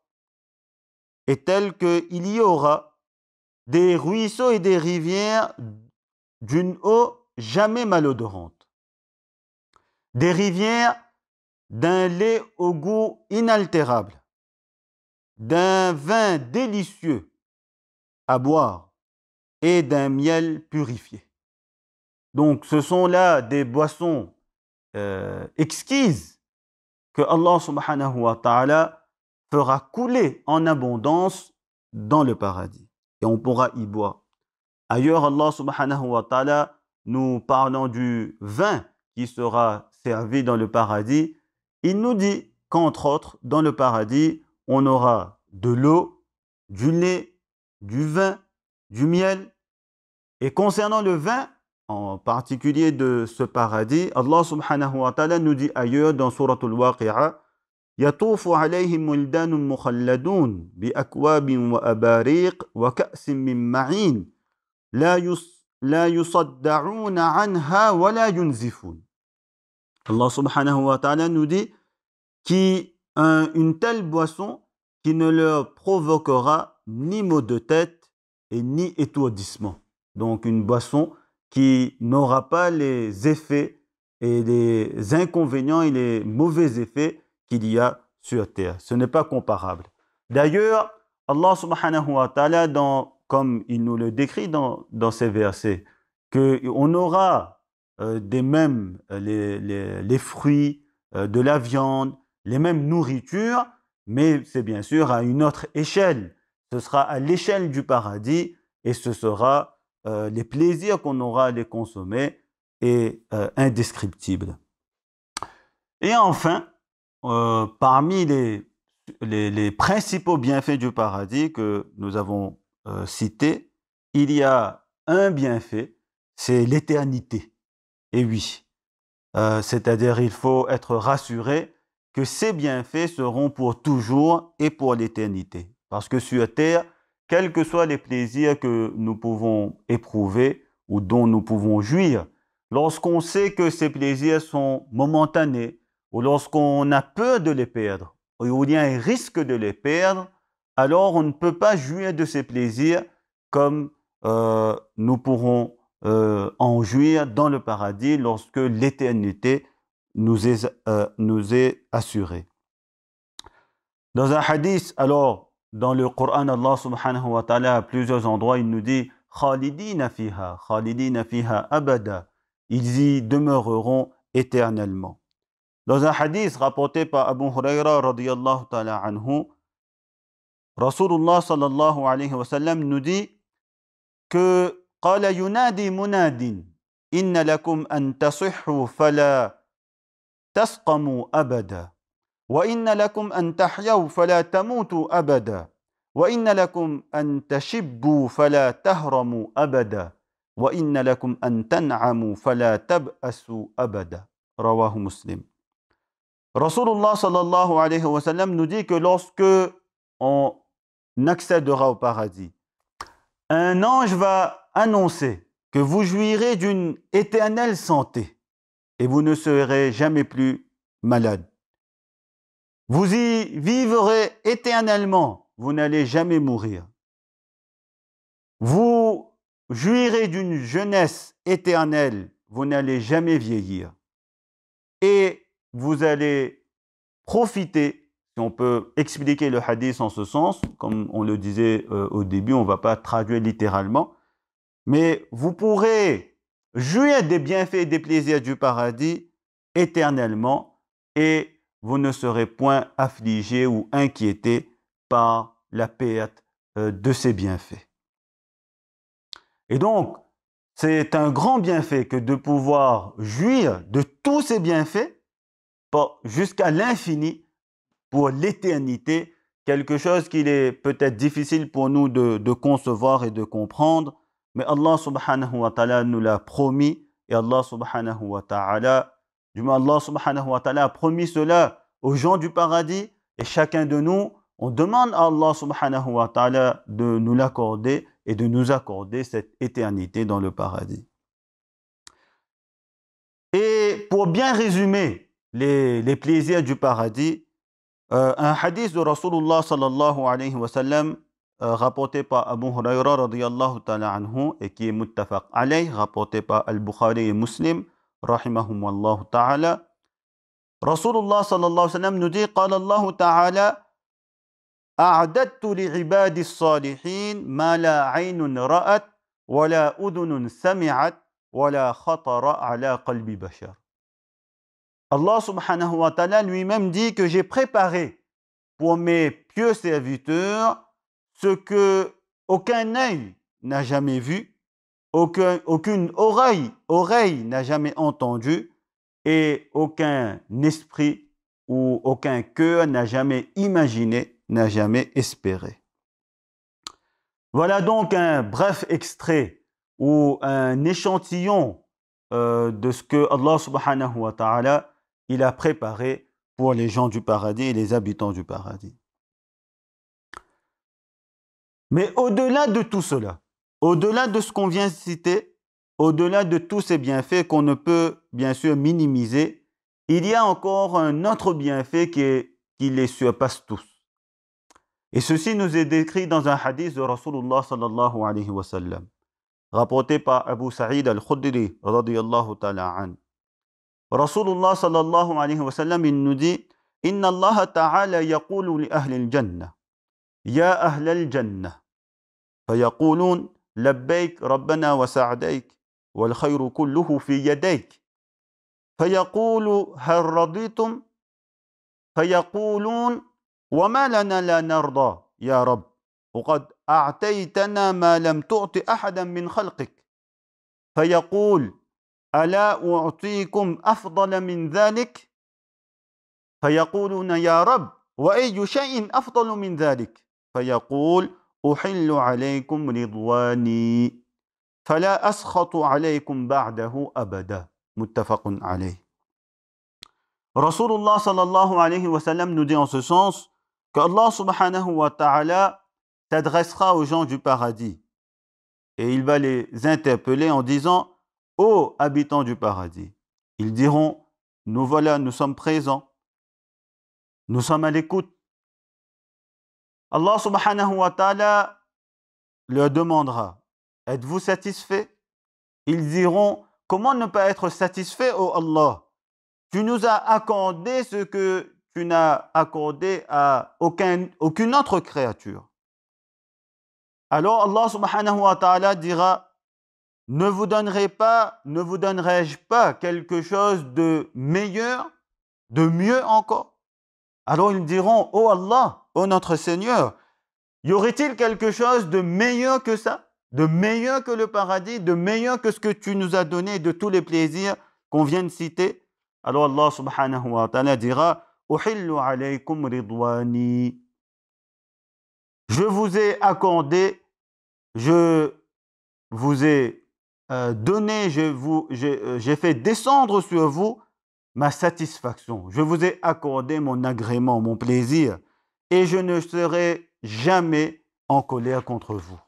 est telle qu'il y aura des ruisseaux et des rivières d'une eau jamais malodorante, des rivières d'un lait au goût inaltérable, d'un vin délicieux à boire et d'un miel purifié. Donc ce sont là des boissons exquises que Allah subhanahu wa ta'ala fera couler en abondance dans le paradis. Et on pourra y boire. Ailleurs, Allah subhanahu wa ta'ala, nous parlant du vin qui sera servi dans le paradis, il nous dit qu'entre autres, dans le paradis, on aura de l'eau, du lait, du vin, du miel. Et concernant le vin, en particulier de ce paradis, Allah subhanahu wa ta'ala nous dit ailleurs dans Surat al-Waqi'a, يطوف عليهم ولدان مخلدون بأكواب وأباريق وكأس من معين لا يصدعون عنها ولا ينزفون. Allah subhanahu wa ta'ala nous dit une telle boisson qui ne leur provoquera ni maux de tête et ni étourdissement. Donc une boisson qui n'aura pas les effets et les inconvénients et les mauvais effets qu'il y a sur terre. Ce n'est pas comparable. D'ailleurs, Allah subhanahu wa ta'ala, comme il nous le décrit dans ces versets, qu'on aura des mêmes les fruits, de la viande, les mêmes nourritures, mais c'est bien sûr à une autre échelle. Ce sera à l'échelle du paradis et ce sera les plaisirs qu'on aura à les consommer et indescriptibles. Et enfin, parmi les principaux bienfaits du paradis que nous avons cités, il y a un bienfait, c'est l'éternité. Et oui, c'est-à-dire il faut être rassuré que ces bienfaits seront pour toujours et pour l'éternité. Parce que sur terre, quels que soient les plaisirs que nous pouvons éprouver ou dont nous pouvons jouir, lorsqu'on sait que ces plaisirs sont momentanés, ou lorsqu'on a peur de les perdre, ou il y a un risque de les perdre, alors on ne peut pas jouir de ces plaisirs comme nous pourrons en jouir dans le paradis lorsque l'éternité nous est assurée. Dans un hadith, alors, dans le Coran, Allah subhanahu wa ta'ala, à plusieurs endroits, il nous dit « Khalidina fiha abada » Ils y demeureront éternellement. Dans un hadith rapporté par Abu Huraira radiyallahu ta'ala anhu, Rasulullah sallallahu alayhi wa sallam nous dit que قال ينادي مناد إن لكم أن تصحوا فلا تسقموا أبدا وإن لكم أن تحيوا فلا تموتوا أبدا وإن لكم أن تشبوا فلا تهرموا أبدا وإن لكم أن تنعموا فلا تبأسوا أبدا رواه مسلم. Rasulullah sallallahu alayhi wa sallam nous dit que lorsque on accédera au paradis, un ange va annoncer que vous jouirez d'une éternelle santé et vous ne serez jamais plus malade. Vous y vivrez éternellement, vous n'allez jamais mourir. Vous jouirez d'une jeunesse éternelle, vous n'allez jamais vieillir. Et vous allez profiter, si on peut expliquer le hadith en ce sens, comme on le disait au début, on ne va pas traduire littéralement, mais vous pourrez jouir des bienfaits et des plaisirs du paradis éternellement et vous ne serez point affligé ou inquiété par la perte de ces bienfaits. Et donc, c'est un grand bienfait que de pouvoir jouir de tous ces bienfaits jusqu'à l'infini pour l'éternité, quelque chose qu'il est peut-être difficile pour nous de concevoir et de comprendre, mais Allah subhanahu wa ta'ala nous l'a promis et Allah subhanahu wa ta'ala a promis cela aux gens du paradis et chacun de nous, on demande à Allah subhanahu wa ta'ala de nous l'accorder et de nous accorder cette éternité dans le paradis. Et pour bien résumer les plaisirs du paradis, Un hadith de Rasulullah sallallahu alayhi wa sallam rapporté par Abu Huraira radiyallahu ta'ala anhu et qui est muttafaq alayh, rapporté par Al-Bukhari et Muslim rahimahumallahu ta'ala. Rasulullah sallallahu alayhi wa sallam nous dit قال الله تعالى أعددت لعبادي الصالحين ما لا عين رأت ولا أذن سمعت ولا خطر على قلب بشر. Allah subhanahu wa ta'ala lui-même dit que j'ai préparé pour mes pieux serviteurs ce que aucun œil n'a jamais vu, aucune oreille n'a jamais entendu et aucun esprit ou aucun cœur n'a jamais imaginé, n'a jamais espéré. Voilà donc un bref extrait ou un échantillon de ce que Allah subhanahu wa ta'ala il a préparé pour les gens du paradis et les habitants du paradis. Mais au-delà de tout cela, au-delà de ce qu'on vient de citer, au-delà de tous ces bienfaits qu'on ne peut bien sûr minimiser, il y a encore un autre bienfait qui les surpasse tous. Et ceci nous est décrit dans un hadith de Rasulullah sallallahu alayhi wa sallam, rapporté par Abu Sa'id al-Khudri radiyallahu ta'ala an. Rasulullah sallallahu alayhi wa sallam, il nous dit Inna Allah ta'ala yaqulu li ahli al-jannah Ya ahli al-jannah فيقولون لبيك ربنا وسعديك والخير كله في يديك فيقول هل رضيتم فيقولون وما لنا لا نرضى يا رب وقد أعطيتنا ما لم تعط أحدا من خلقك فيقول ألا أعطيكم أفضل من ذلك فيقولون يا رب وأي شيء أفضل من ذلك فيقول أحل عليكم رضواني فلا أسخط عليكم بعده أبدا متفق عليه. Rasulullah sallallahu alayhi wa sallam nous dit en ce sens que Allah subhanahu wa ta'ala s'adressera aux gens du paradis et il va les interpeller en disant ô habitants du paradis, ils diront nous voilà, nous sommes présents, nous sommes à l'écoute. Allah subhanahu wa ta'ala leur demandera êtes-vous satisfaits? Ils diront comment ne pas être satisfait, ô Allah? Tu nous as accordé ce que tu n'as accordé à aucune autre créature. Alors Allah subhanahu wa ta'ala dira ne vous donnerai-je pas quelque chose de meilleur, de mieux encore? Alors ils diront ô Allah, ô notre Seigneur, y aurait-il quelque chose de meilleur que ça? De meilleur que le paradis, de meilleur que ce que tu nous as donné, de tous les plaisirs qu'on vient de citer? Alors Allah subhanahu wa ta'ala dira Uhillu alaykum ridwani. Je vous ai accordé, je vous ai donné, j'ai fait descendre sur vous ma satisfaction. Je vous ai accordé mon agrément, mon plaisir, et je ne serai jamais en colère contre vous.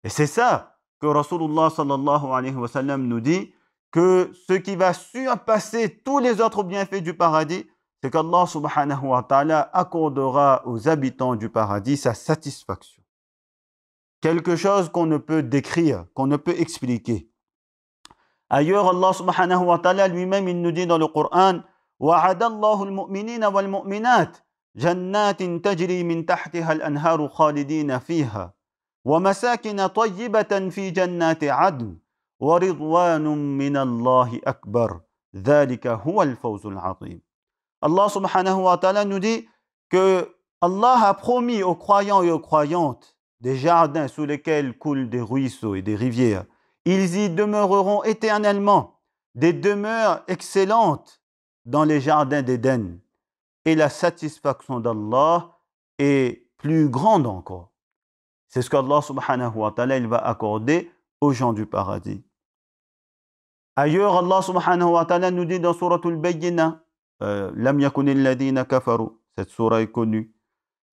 Et c'est ça que Rasulullah sallallahu alayhi wa sallam nous dit, que ce qui va surpasser tous les autres bienfaits du paradis, c'est qu'Allah subhanahu wa ta'ala accordera aux habitants du paradis sa satisfaction. Quelque chose qu'on ne peut décrire, qu'on ne peut expliquer. Ailleurs, Allah subhanahu wa ta'ala lui-même, il nous dit dans le Coran وَعَدَ اللَّهُ الْمُؤْمِنِينَ وَالْمُؤْمِنَاتِ جَنَّاتٍ تَجْرِي مِنْ تَحْتِهَا الْأَنْهَارُ خَالِدِينَ فِيهَا وَمَسَاكِنَ طَيِّبَةً فِي جَنَّاتِ عَدْنٍ وَرِضْوَانٌ مِّنَ اللَّهِ أَكْبَرُ ذَلِكَ هُوَ الْفَوْزُ الْعَظِيمُ. Allah subhanahu wa ta'ala nous dit que Allah a promis aux croyants et aux croyantes des jardins sous lesquels coulent des ruisseaux et des rivières. Ils y demeureront éternellement, des demeures excellentes dans les jardins d'Éden. Et la satisfaction d'Allah est plus grande encore. C'est ce qu'Allah subhanahu wa ta'ala il va accorder aux gens du paradis. Ailleurs, Allah subhanahu wa ta'ala nous dit dans Suratul Bayyinah, Lam yakunil ladina kafaru, cette surah est connue.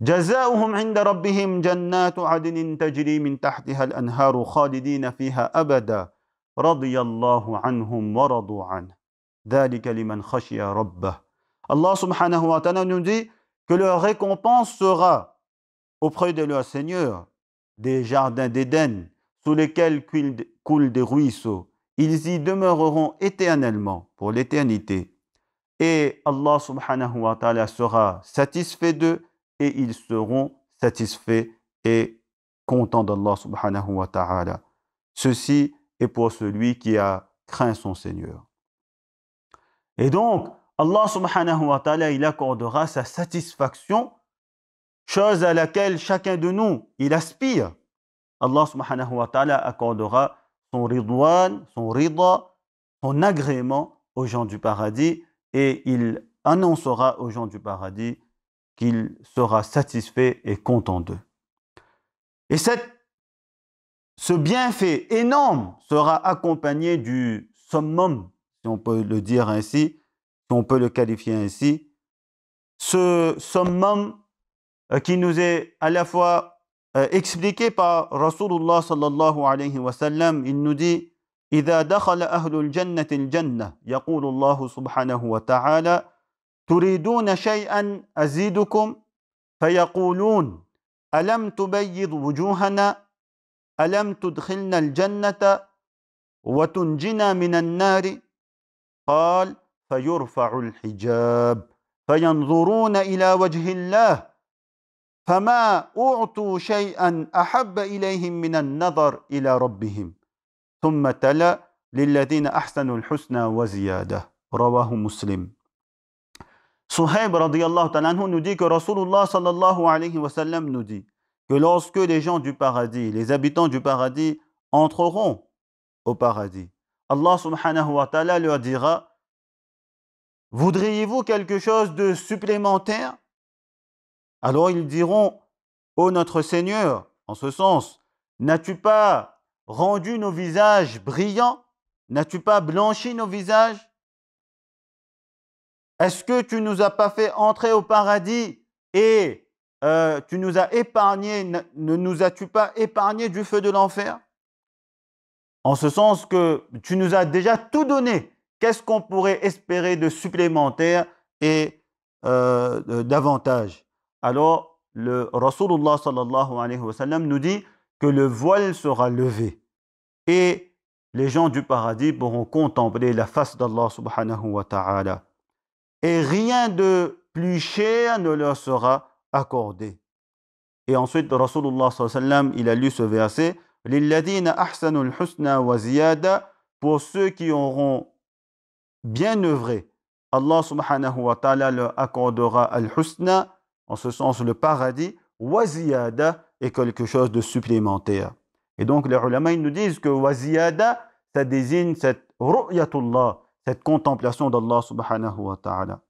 جزاؤهم عند ربهم جنات عدن تجري من تحتها الأنهار خالدين فيها أبدا رضي الله عنهم ورضوا عنه ذلك لمن خشي ربه. Allah subhanahu wa ta'ala nous dit que leur récompense sera auprès de leur Seigneur des jardins d'Éden sous lesquels coulent des ruisseaux. Ils y demeureront éternellement pour l'éternité. Et Allah subhanahu wa ta'ala sera satisfait d'eux et ils seront satisfaits et contents d'Allah subhanahu wa ta'ala. Ceci est pour celui qui a craint son Seigneur. Et donc, Allah subhanahu wa ta'ala, il accordera sa satisfaction, chose à laquelle chacun de nous, il aspire. Allah subhanahu wa ta'ala accordera son ridwan, son rida, son agrément aux gens du paradis et il annoncera aux gens du paradis qu'il sera satisfait et content d'eux. Et ce bienfait énorme sera accompagné du summum, si on peut le dire ainsi, si on peut le qualifier ainsi. Ce summum qui nous est à la fois expliqué par Rasulullah sallallahu alayhi wa sallam, il nous dit إذا دخل أهل الجنة الجنة يقول الله سبحانه وتعالى تريدون شيئا أزيدكم فيقولون ألم تبيض وجوهنا ألم تدخلنا الجنة وتنجنا من النار قال فيرفع الحجاب فينظرون إلى وجه الله فما أعطوا شيئا أحب إليهم من النظر إلى ربهم ثم تلا للذين أحسنوا الحسنى وزيادة رواه مسلم. Suhaib radiyallahu ta'ala anhu nous dit que Rasulullah sallallahu alayhi wa sallam nous dit que lorsque les gens du paradis, les habitants du paradis entreront au paradis, Allah subhanahu wa ta'ala leur dira: voudriez-vous quelque chose de supplémentaire? Alors ils diront: ô notre Seigneur, en ce sens, n'as-tu pas rendu nos visages brillants? N'as-tu pas blanchi nos visages? Est-ce que tu ne nous as pas fait entrer au paradis et tu nous as épargné, ne nous as-tu pas épargné du feu de l'enfer? En ce sens que tu nous as déjà tout donné. Qu'est-ce qu'on pourrait espérer de supplémentaire et davantage? Alors, le Rasulullah sallallahu alayhi wa sallam nous dit que le voile sera levé et les gens du paradis pourront contempler la face d'Allah subhanahu wa ta'ala. Et rien de plus cher ne leur sera accordé. Et ensuite, Rasulullah sallallahu alayhi wa sallam, il a lu ce verset: لِلَّذِينَ أَحْسَنُوا الْحُسْنَى وَزِيَادَةً, pour ceux qui auront bien œuvré, Allah subhanahu wa ta'ala leur accordera al-husna, en ce sens le paradis, waziyada est quelque chose de supplémentaire. Et donc les ulama nous disent que waziyada, ça désigne cette ru'yatullah, cette contemplation d'Allah subhanahu wa ta'ala.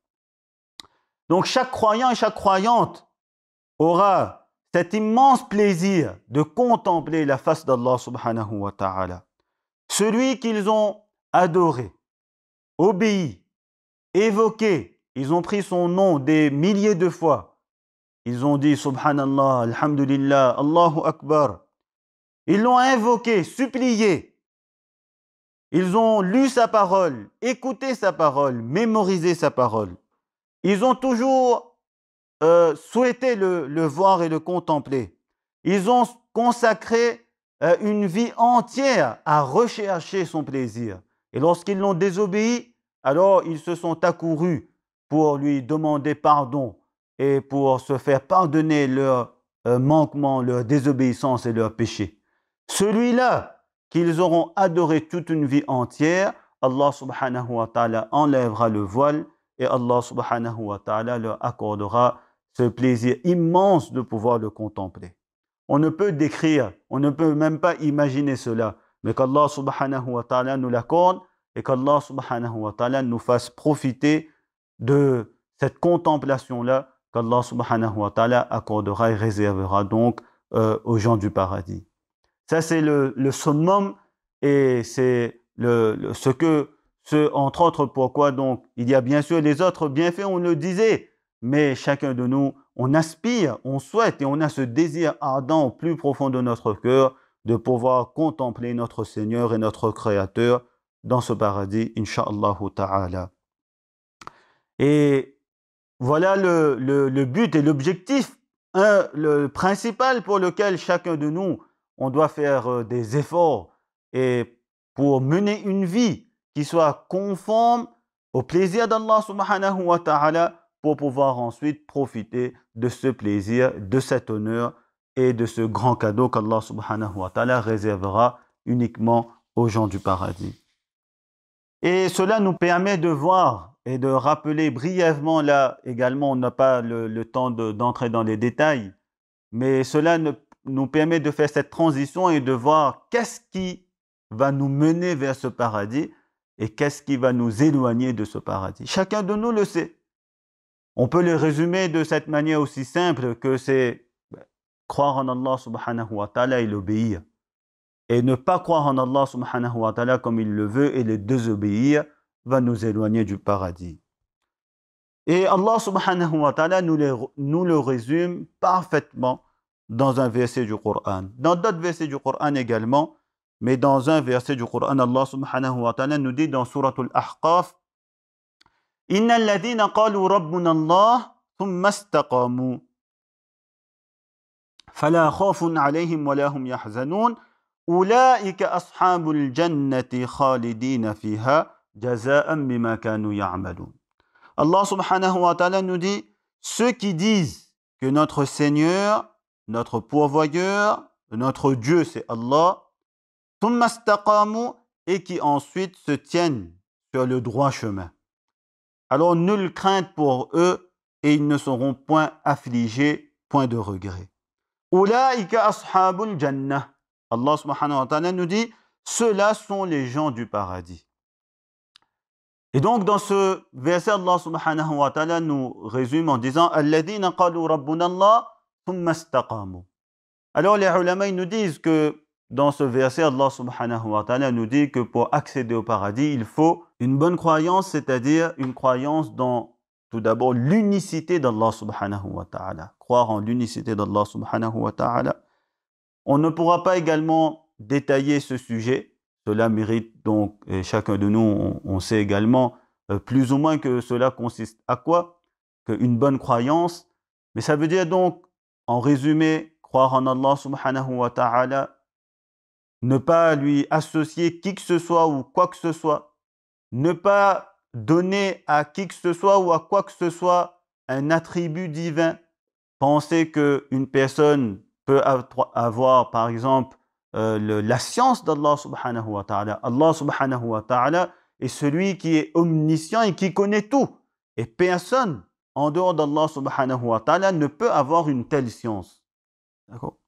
Donc chaque croyant et chaque croyante aura cet immense plaisir de contempler la face d'Allah subhanahu wa ta'ala. Celui qu'ils ont adoré, obéi, évoqué, ils ont pris son nom des milliers de fois. Ils ont dit Subhanallah, Alhamdulillah, Allahu Akbar. Ils l'ont invoqué, supplié. Ils ont lu sa parole, écouté sa parole, mémorisé sa parole. Ils ont toujours souhaité le voir et le contempler. Ils ont consacré une vie entière à rechercher son plaisir. Et lorsqu'ils l'ont désobéi, alors ils se sont accourus pour lui demander pardon et pour se faire pardonner leurs manquements, leur désobéissance et leurs péchés. Celui-là qu'ils auront adoré toute une vie entière, Allah subhanahu wa ta'ala enlèvera le voile et Allah subhanahu wa ta'ala leur accordera ce plaisir immense de pouvoir le contempler. On ne peut décrire, on ne peut même pas imaginer cela, mais qu'Allah subhanahu wa ta'ala nous l'accorde et qu'Allah subhanahu wa ta'ala nous fasse profiter de cette contemplation-là qu'Allah subhanahu wa ta'ala accordera et réservera donc aux gens du paradis. Ça, c'est le summum et c'est entre autres, pourquoi donc il y a bien sûr les autres bienfaits, on le disait, mais chacun de nous, on aspire, on souhaite et on a ce désir ardent au plus profond de notre cœur de pouvoir contempler notre Seigneur et notre Créateur dans ce paradis, incha'Allah ta'ala. Et voilà le but et l'objectif, le principal pour lequel chacun de nous, on doit faire des efforts et pour mener une vie qui soit conforme au plaisir d'Allah subhanahu wa ta'ala pour pouvoir ensuite profiter de ce plaisir, de cet honneur et de ce grand cadeau qu'Allah subhanahu wa ta'ala réservera uniquement aux gens du paradis. Et cela nous permet de voir et de rappeler brièvement, là également, on n'a pas le temps d'entrer dans les détails, mais cela nous permet de faire cette transition et de voir qu'est-ce qui va nous mener vers ce paradis et qu'est-ce qui va nous éloigner de ce paradis. Chacun de nous le sait. On peut le résumer de cette manière aussi simple que c'est croire en Allah subhanahu wa ta'ala et l'obéir. Et ne pas croire en Allah subhanahu wa ta'ala comme il le veut et le désobéir va nous éloigner du paradis. Et Allah subhanahu wa ta'ala nous le résume parfaitement dans un verset du Coran. Dans d'autres versets du Coran également, mais dans un verset du Coran, Allah subhanahu wa ta'ala nous dit dans Surat Al-Ahqaf, « Inna alladhina qalu rabbuna Allah thumma istaqamu fala khawfun alayhim wa lahum yahzanun » أولئك أصحاب الجنة خالدين فيها جزاء بما كانوا يعملون. Allah subhanahu wa ta'ala nous dit, ceux qui disent que notre Seigneur, notre pourvoyeur, notre Dieu c'est Allah, ثم استقاموا, et qui ensuite se tiennent sur le droit chemin. Alors nulle crainte pour eux et ils ne seront point affligés, point de regret. أولئك أصحاب الجنة. Allah subhanahu wa ta'ala nous dit, ceux-là sont les gens du paradis. Et donc dans ce verset, Allah subhanahu wa ta'ala nous résume en disant, alladhina qalu rabbuna Allah thumma istaqamu. Alors les ulama ils nous disent que dans ce verset, Allah subhanahu wa ta'ala nous dit que pour accéder au paradis, il faut une bonne croyance, c'est-à-dire une croyance dans tout d'abord l'unicité d'Allah subhanahu wa ta'ala. Croire en l'unicité d'Allah subhanahu wa ta'ala. On ne pourra pas également détailler ce sujet. Cela mérite donc, et chacun de nous, on sait également plus ou moins que cela consiste à quoi? Qu'une bonne croyance. Mais ça veut dire donc, en résumé, croire en Allah subhanahu wa ta'ala, ne pas lui associer qui que ce soit ou quoi que ce soit, ne pas donner à qui que ce soit ou à quoi que ce soit un attribut divin. Penser qu'une personne peut avoir, par exemple, la science d'Allah subhanahu wa ta'ala. Allah subhanahu wa ta'ala est celui qui est omniscient et qui connaît tout. Et personne, en dehors d'Allah subhanahu wa ta'ala, ne peut avoir une telle science. D'accord?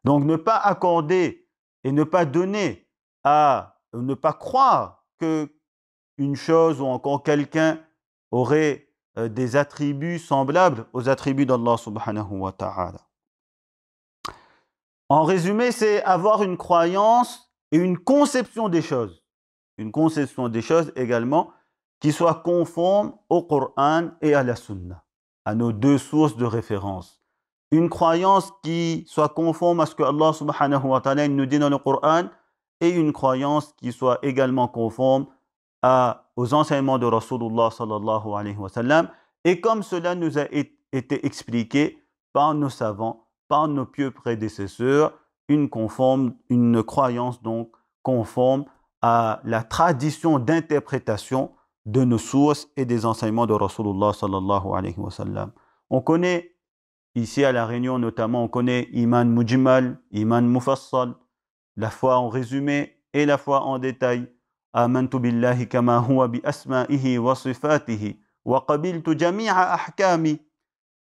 Donc, ne pas accorder et ne pas donner ne pas croire qu'une chose ou encore quelqu'un aurait des attributs semblables aux attributs d'Allah subhanahu wa ta'ala. En résumé, c'est avoir une croyance et une conception des choses. Une conception des choses également qui soit conforme au Coran et à la Sunna, à nos deux sources de référence. Une croyance qui soit conforme à ce que Allah subhanahu wa ta'ala nous dit dans le Coran et une croyance qui soit également conforme aux enseignements de Rasulullah sallallahu alayhi wa sallam. Et comme cela nous a été expliqué par nos savants, par nos pieux prédécesseurs, une croyance donc conforme à la tradition d'interprétation de nos sources et des enseignements de Rasulullah sallallahu alayhi wa sallam. On connaît, ici à La Réunion notamment, on connaît Iman Mujmal, Iman Mufassal, la foi en résumé et la foi en détail. Amantu billahi kama huwa bi asma'ihi wa sifatihi wa qabiltu jami'a ahkami.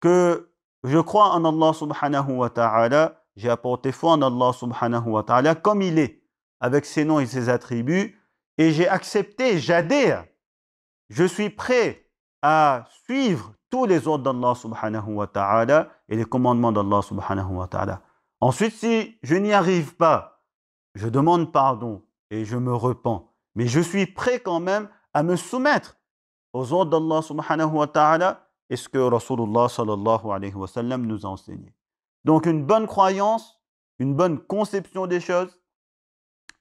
Que je crois en Allah subhanahu wa ta'ala, j'ai apporté foi en Allah subhanahu wa ta'ala comme il est, avec ses noms et ses attributs, et j'ai accepté, j'adhère, je suis prêt à suivre tous les ordres d'Allah subhanahu wa ta'ala et les commandements d'Allah subhanahu wa ta'ala. Ensuite, si je n'y arrive pas, je demande pardon et je me repens, mais je suis prêt quand même à me soumettre aux ordres d'Allah subhanahu wa ta'ala et ce que Rasulullah sallallahu alayhi wa sallam nous a enseigné. Donc une bonne croyance, une bonne conception des choses,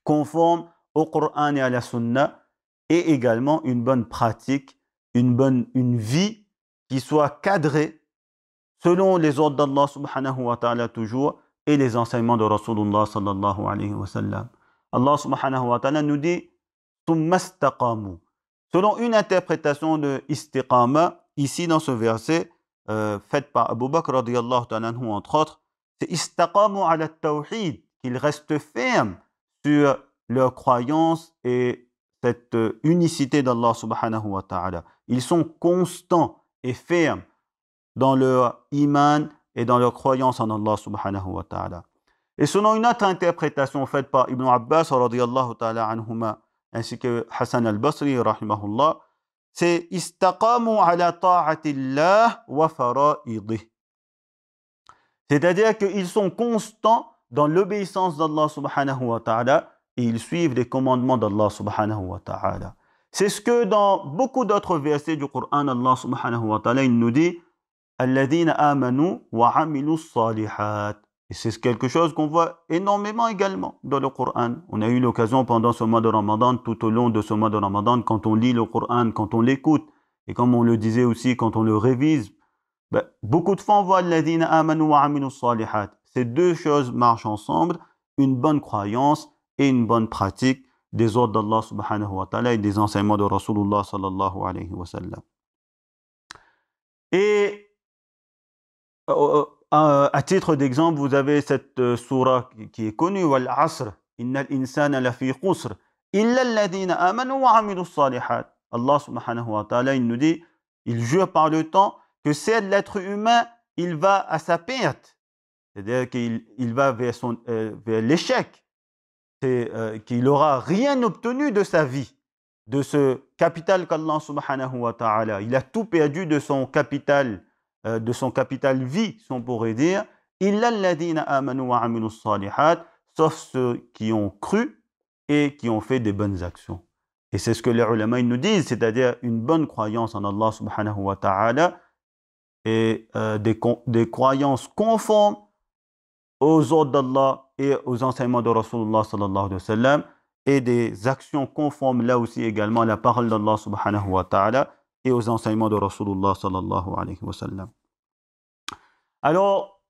conforme au Coran et à la Sunna, et également une bonne pratique, une vie qui soit cadré selon les ordres d'Allah subhanahu wa ta'ala toujours et les enseignements de Rasulullah sallallahu alayhi wa sallam. Allah subhanahu wa ta'ala nous dit Thumma istaqamu. Selon une interprétation de istiqama, ici dans ce verset, faite par Abu Bakr radiyallahu ta'ala anhu, entre autres, c'est istaqamu ala tawhid, qu'ils restent fermes sur leur croyance et cette unicité d'Allah subhanahu wa ta'ala. Ils sont constants et fermes dans leur iman et dans leur croyance en Allah subhanahu wa ta'ala. Et selon une autre interprétation faite par Ibn Abbas radiyallahu ta'ala anhuma, ainsi que Hassan al-Basri rahimahullah, c'est istaqamu ala ta'atillah wa fara'idih. C'est-à-dire qu'ils sont constants dans l'obéissance d'Allah subhanahu wa ta'ala et ils suivent les commandements d'Allah subhanahu wa ta'ala. C'est ce que dans beaucoup d'autres versets du Coran, Allah subhanahu wa ta'ala, il nous dit Alladhina amanu wa amilu salihat. Et c'est quelque chose qu'on voit énormément également dans le Coran. On a eu l'occasion pendant ce mois de Ramadan, tout au long de ce mois de Ramadan, quand on lit le Coran, quand on l'écoute, et comme on le disait aussi, quand on le révise, beaucoup de fois on voit Alladhina amanu wa amilu salihat. Ces deux choses marchent ensemble, une bonne croyance et une bonne pratique des ordres d'Allah subhanahu wa ta'ala et des enseignements de Rasulullah sallallahu alayhi wa sallam. Et à titre d'exemple, vous avez cette sourate qui est connue, Wal Asr, Innal insana lafi qusr, illa alladhina amanu wa amilu salihat. Allah subhanahu wa ta'ala, il nous dit, il jure par le temps que c'est l'être humain, il va à sa perte. C'est-à-dire qu'il va vers l'échec. C'est qu'il n'aura rien obtenu de sa vie, de ce capital qu'Allah subhanahu wa ta'ala. Il a tout perdu de son capital vie, si on pourrait dire, illa alladhina amanu wa amilu salihat, sauf ceux qui ont cru et qui ont fait des bonnes actions. Et c'est ce que les ulama ils nous disent, c'est-à-dire une bonne croyance en Allah subhanahu wa ta'ala et des croyances conformes aux ordres d'Allah et aux enseignements de Rasulullah sallallahu alayhi wa sallam et des actions conformes là aussi également à la parole d'Allah subhanahu wa ta'ala et aux enseignements de Rasulullah sallallahu alayhi wa sallam. Alors,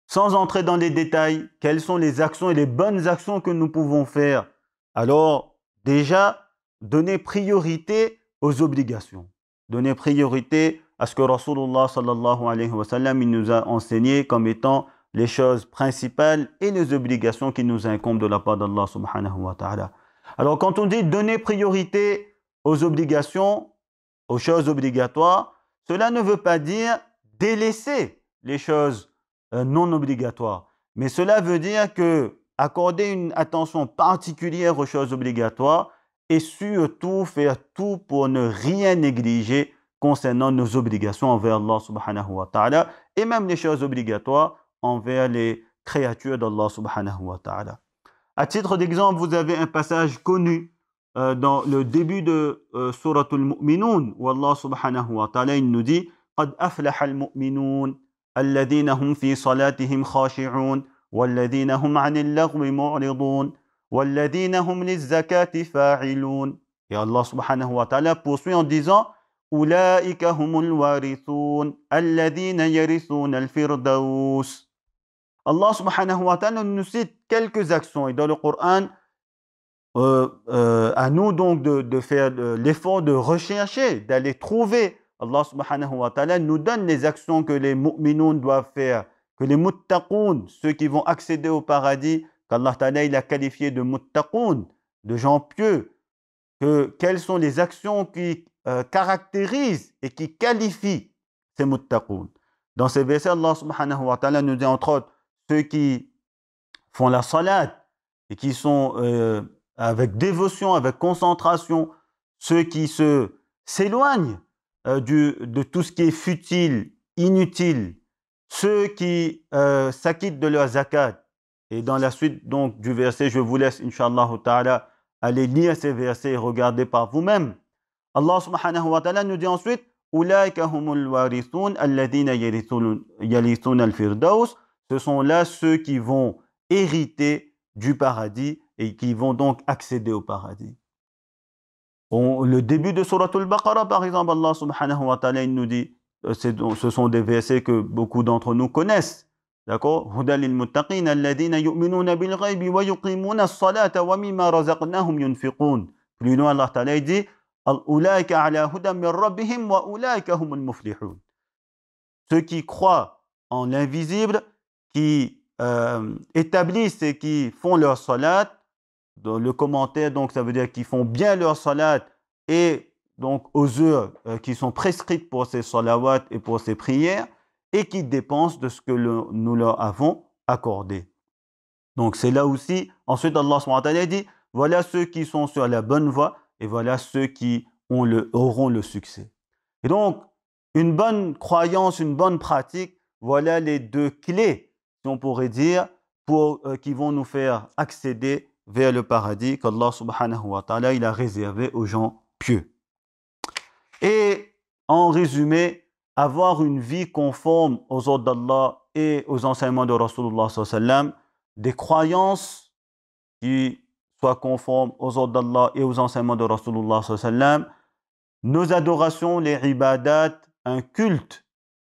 sans entrer dans les détails, quelles sont les actions et les bonnes actions que nous pouvons faire? Alors, déjà, donner priorité aux obligations. Donner priorité à ce que Rasulullah sallallahu alayhi wa sallam il nous a enseigné comme étant les choses principales et les obligations qui nous incombent de la part d'Allah subhanahu wa ta'ala. Alors, quand on dit donner priorité aux obligations, aux choses obligatoires, cela ne veut pas dire délaisser les choses non obligatoires. Mais cela veut dire que accorder une attention particulière aux choses obligatoires et surtout faire tout pour ne rien négliger concernant nos obligations envers Allah subhanahu wa ta'ala et même les choses obligatoires envers les créatures d'Allah subhanahu wa ta'ala. À titre d'exemple, vous avez un passage connu dans le début de Suratul Mu'minun où Allah subhanahu wa ta'ala il nous dit قَدْ أَفْلَحَ الْمُؤْمِنُونَ الَّذِينَ هُمْ فِي صَلَاتِهِمْ خَاشِعُونَ وَالَّذِينَ هُمْ عَنِ اللَّغْوِ مُعْرِضُونَ وَالَّذِينَ هُمْ لِلزَّكَاةِ فَاعِلُونَ. Et Allah subhanahu wa ta'ala poursuit en disant أُولَٰئِكَ هُمُ الْوَارِثُونَ الَّذِينَ يَرِثُونَ الْفِرْدَوْسَ. Allah subhanahu wa ta'ala nous cite quelques actions et dans le Coran, à nous donc de faire l'effort de rechercher, d'aller trouver. Allah subhanahu wa ta'ala nous donne les actions que les mu'minoun doivent faire, que les muttaqoun, ceux qui vont accéder au paradis, qu'Allah ta'ala il a qualifié de muttaqoun, de gens pieux, quelles sont les actions qui caractérisent et qui qualifient ces muttaqoun. Dans ces versets, Allah subhanahu wa ta'ala nous dit entre autres ceux qui font la salat et qui sont avec dévotion, avec concentration, ceux qui s'éloignent de tout ce qui est futile, inutile, ceux qui s'acquittent de leur zakat. Et dans la suite donc du verset, je vous laisse, inch'Allah ta'ala, aller lire ces versets et regarder par vous-même. Allah subhanahu wa ta'ala nous dit ensuite Ulaika humul warithun alladhina yarithuna al-firdaus. Ce sont là ceux qui vont hériter du paradis et qui vont donc accéder au paradis. Le début de Surat al-Baqarah, par exemple, Allah subhanahu wa ta'ala il nous dit ce sont des versets que beaucoup d'entre nous connaissent. D'accord? هُدًى للمتقين الذين يؤمنون بالغيب ويقيمون الصلاة ومما رزقناهم ينفقون. Plus loin, Allah Ta'ala dit أولئك على هدى من ربهم وأولئك هم المفلحون. Ceux qui croient en l'invisible, qui établissent et qui font leur salat, dans le commentaire, donc ça veut dire qu'ils font bien leur salat et donc aux heures qui sont prescrites pour ces salawats et pour ces prières, et qui dépensent de ce que nous leur avons accordé. Donc c'est là aussi, ensuite Allah SWT dit, voilà ceux qui sont sur la bonne voie et voilà ceux qui auront le succès. Et donc, une bonne croyance, une bonne pratique, voilà les deux clés, si on pourrait dire, qui vont nous faire accéder vers le paradis qu'Allah subhanahu wa ta'ala il a réservé aux gens pieux. Et en résumé, avoir une vie conforme aux ordres d'Allah et aux enseignements de Rasulullah sallallahu alayhi wa sallam, des croyances qui soient conformes aux ordres d'Allah et aux enseignements de Rasulullah sallallahu alayhi wa sallam, nos adorations, les ibadat, un culte,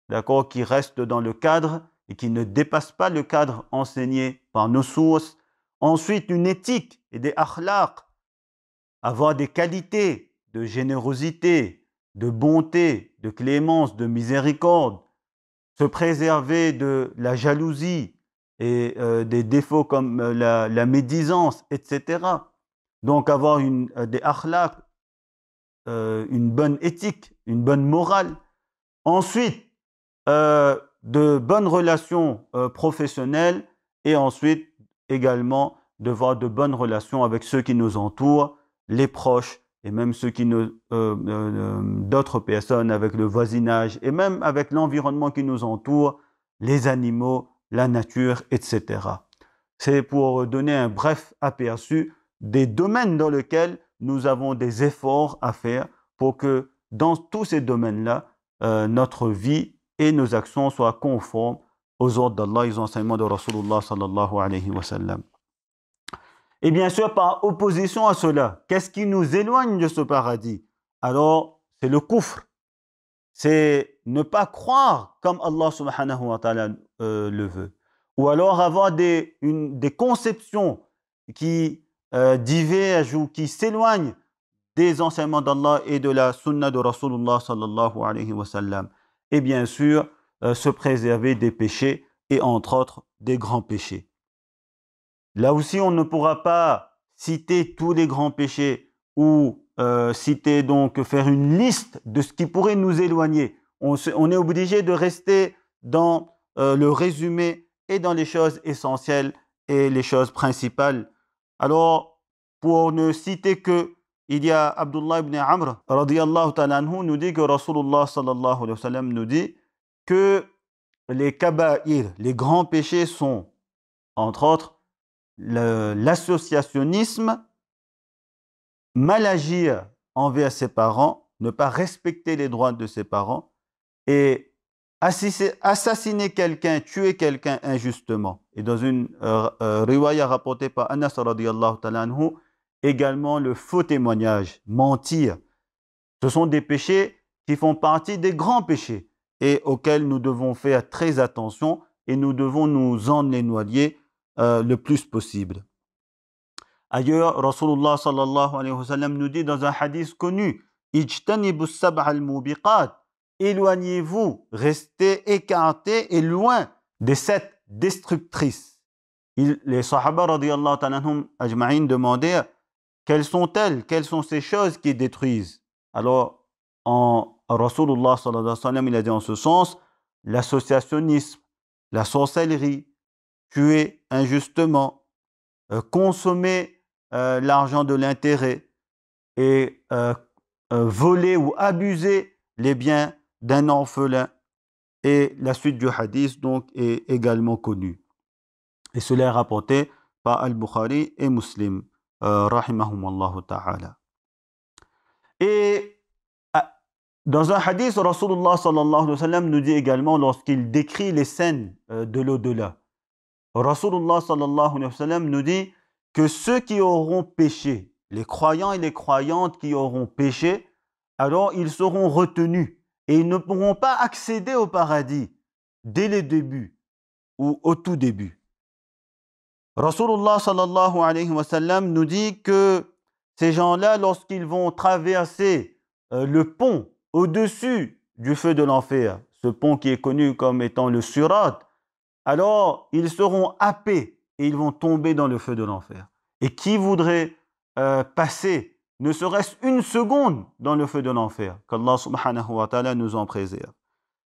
d'accord, qui reste dans le cadre et qui ne dépasse pas le cadre enseigné par nos sources. Ensuite, une éthique et des akhlaq, avoir des qualités de générosité, de bonté, de clémence, de miséricorde, se préserver de la jalousie et des défauts comme la médisance, etc. Donc avoir des akhlaq, une bonne éthique, une bonne morale. Ensuite, de bonnes relations professionnelles et ensuite également devoir de bonnes relations avec ceux qui nous entourent, les proches et même d'autres personnes, avec le voisinage et même avec l'environnement qui nous entoure, les animaux, la nature, etc. C'est pour donner un bref aperçu des domaines dans lesquels nous avons des efforts à faire pour que dans tous ces domaines-là, notre vie et nos actions soient conformes aux ordres d'Allah et aux enseignements de Rasulullah sallallahu alayhi wa sallam. Et bien sûr, par opposition à cela, qu'est-ce qui nous éloigne de ce paradis? Alors, c'est le kufr. C'est ne pas croire comme Allah subhanahu wa ta'ala le veut. Ou alors avoir des conceptions qui divergent ou qui s'éloignent des enseignements d'Allah et de la sunna de Rasulullah sallallahu alayhi wa sallam. Et bien sûr, se préserver des péchés et entre autres des grands péchés. Là aussi, on ne pourra pas citer tous les grands péchés ou citer donc faire une liste de ce qui pourrait nous éloigner. On est obligé de rester dans le résumé et dans les choses essentielles et les choses principales. Alors, pour ne citer que, il y a Abdullah ibn Amr radiyallahu ta'ala anhu nous dit que Rasulullah sallallahu alayhi wa sallam nous dit que les kaba'ir, les grands péchés sont, entre autres, l'associationnisme, mal agir envers ses parents, ne pas respecter les droits de ses parents et assassiner quelqu'un, tuer quelqu'un injustement. Et dans une riwaya rapportée par Anas radiyallahu ta'ala anhu, également le faux témoignage, mentir. Ce sont des péchés qui font partie des grands péchés et auxquels nous devons faire très attention et nous devons nous en éloigner le plus possible. Ailleurs, Rasulullah sallallahu alayhi wa sallam nous dit dans un hadith connu, Ijtanibu sab'a al-mubiqat, éloignez-vous, restez écartés et loin des 7 destructrices. Les sahaba radiyallahu ta'ala anhum ajma'in demandaient quelles sont-elles, quelles sont ces choses qui détruisent. Alors, Rasulullah sallallahu alayhi wa sallam, il a dit en ce sens, l'associationnisme, la sorcellerie, tuer injustement, consommer l'argent de l'intérêt et voler ou abuser les biens d'un orphelin. Et la suite du hadith donc est également connue. Et cela est rapporté par Al-Bukhari et Muslim, rahimahumallahu ta'ala. Et dans un hadith, Rasulullah sallallahu alayhi wa sallam nous dit également, lorsqu'il décrit les scènes de l'au-delà, Rasulullah sallallahu alayhi wa sallam nous dit que ceux qui auront péché, les croyants et les croyantes qui auront péché, alors ils seront retenus et ils ne pourront pas accéder au paradis dès le début ou au tout début. Rasulullah sallallahu alayhi wa sallam nous dit que ces gens-là, lorsqu'ils vont traverser le pont au-dessus du feu de l'enfer, ce pont qui est connu comme étant le Sirat, alors ils seront happés et ils vont tomber dans le feu de l'enfer. Et qui voudrait passer ne serait-ce une seconde dans le feu de l'enfer? Qu'Allah subhanahu wa ta'ala nous en préserve.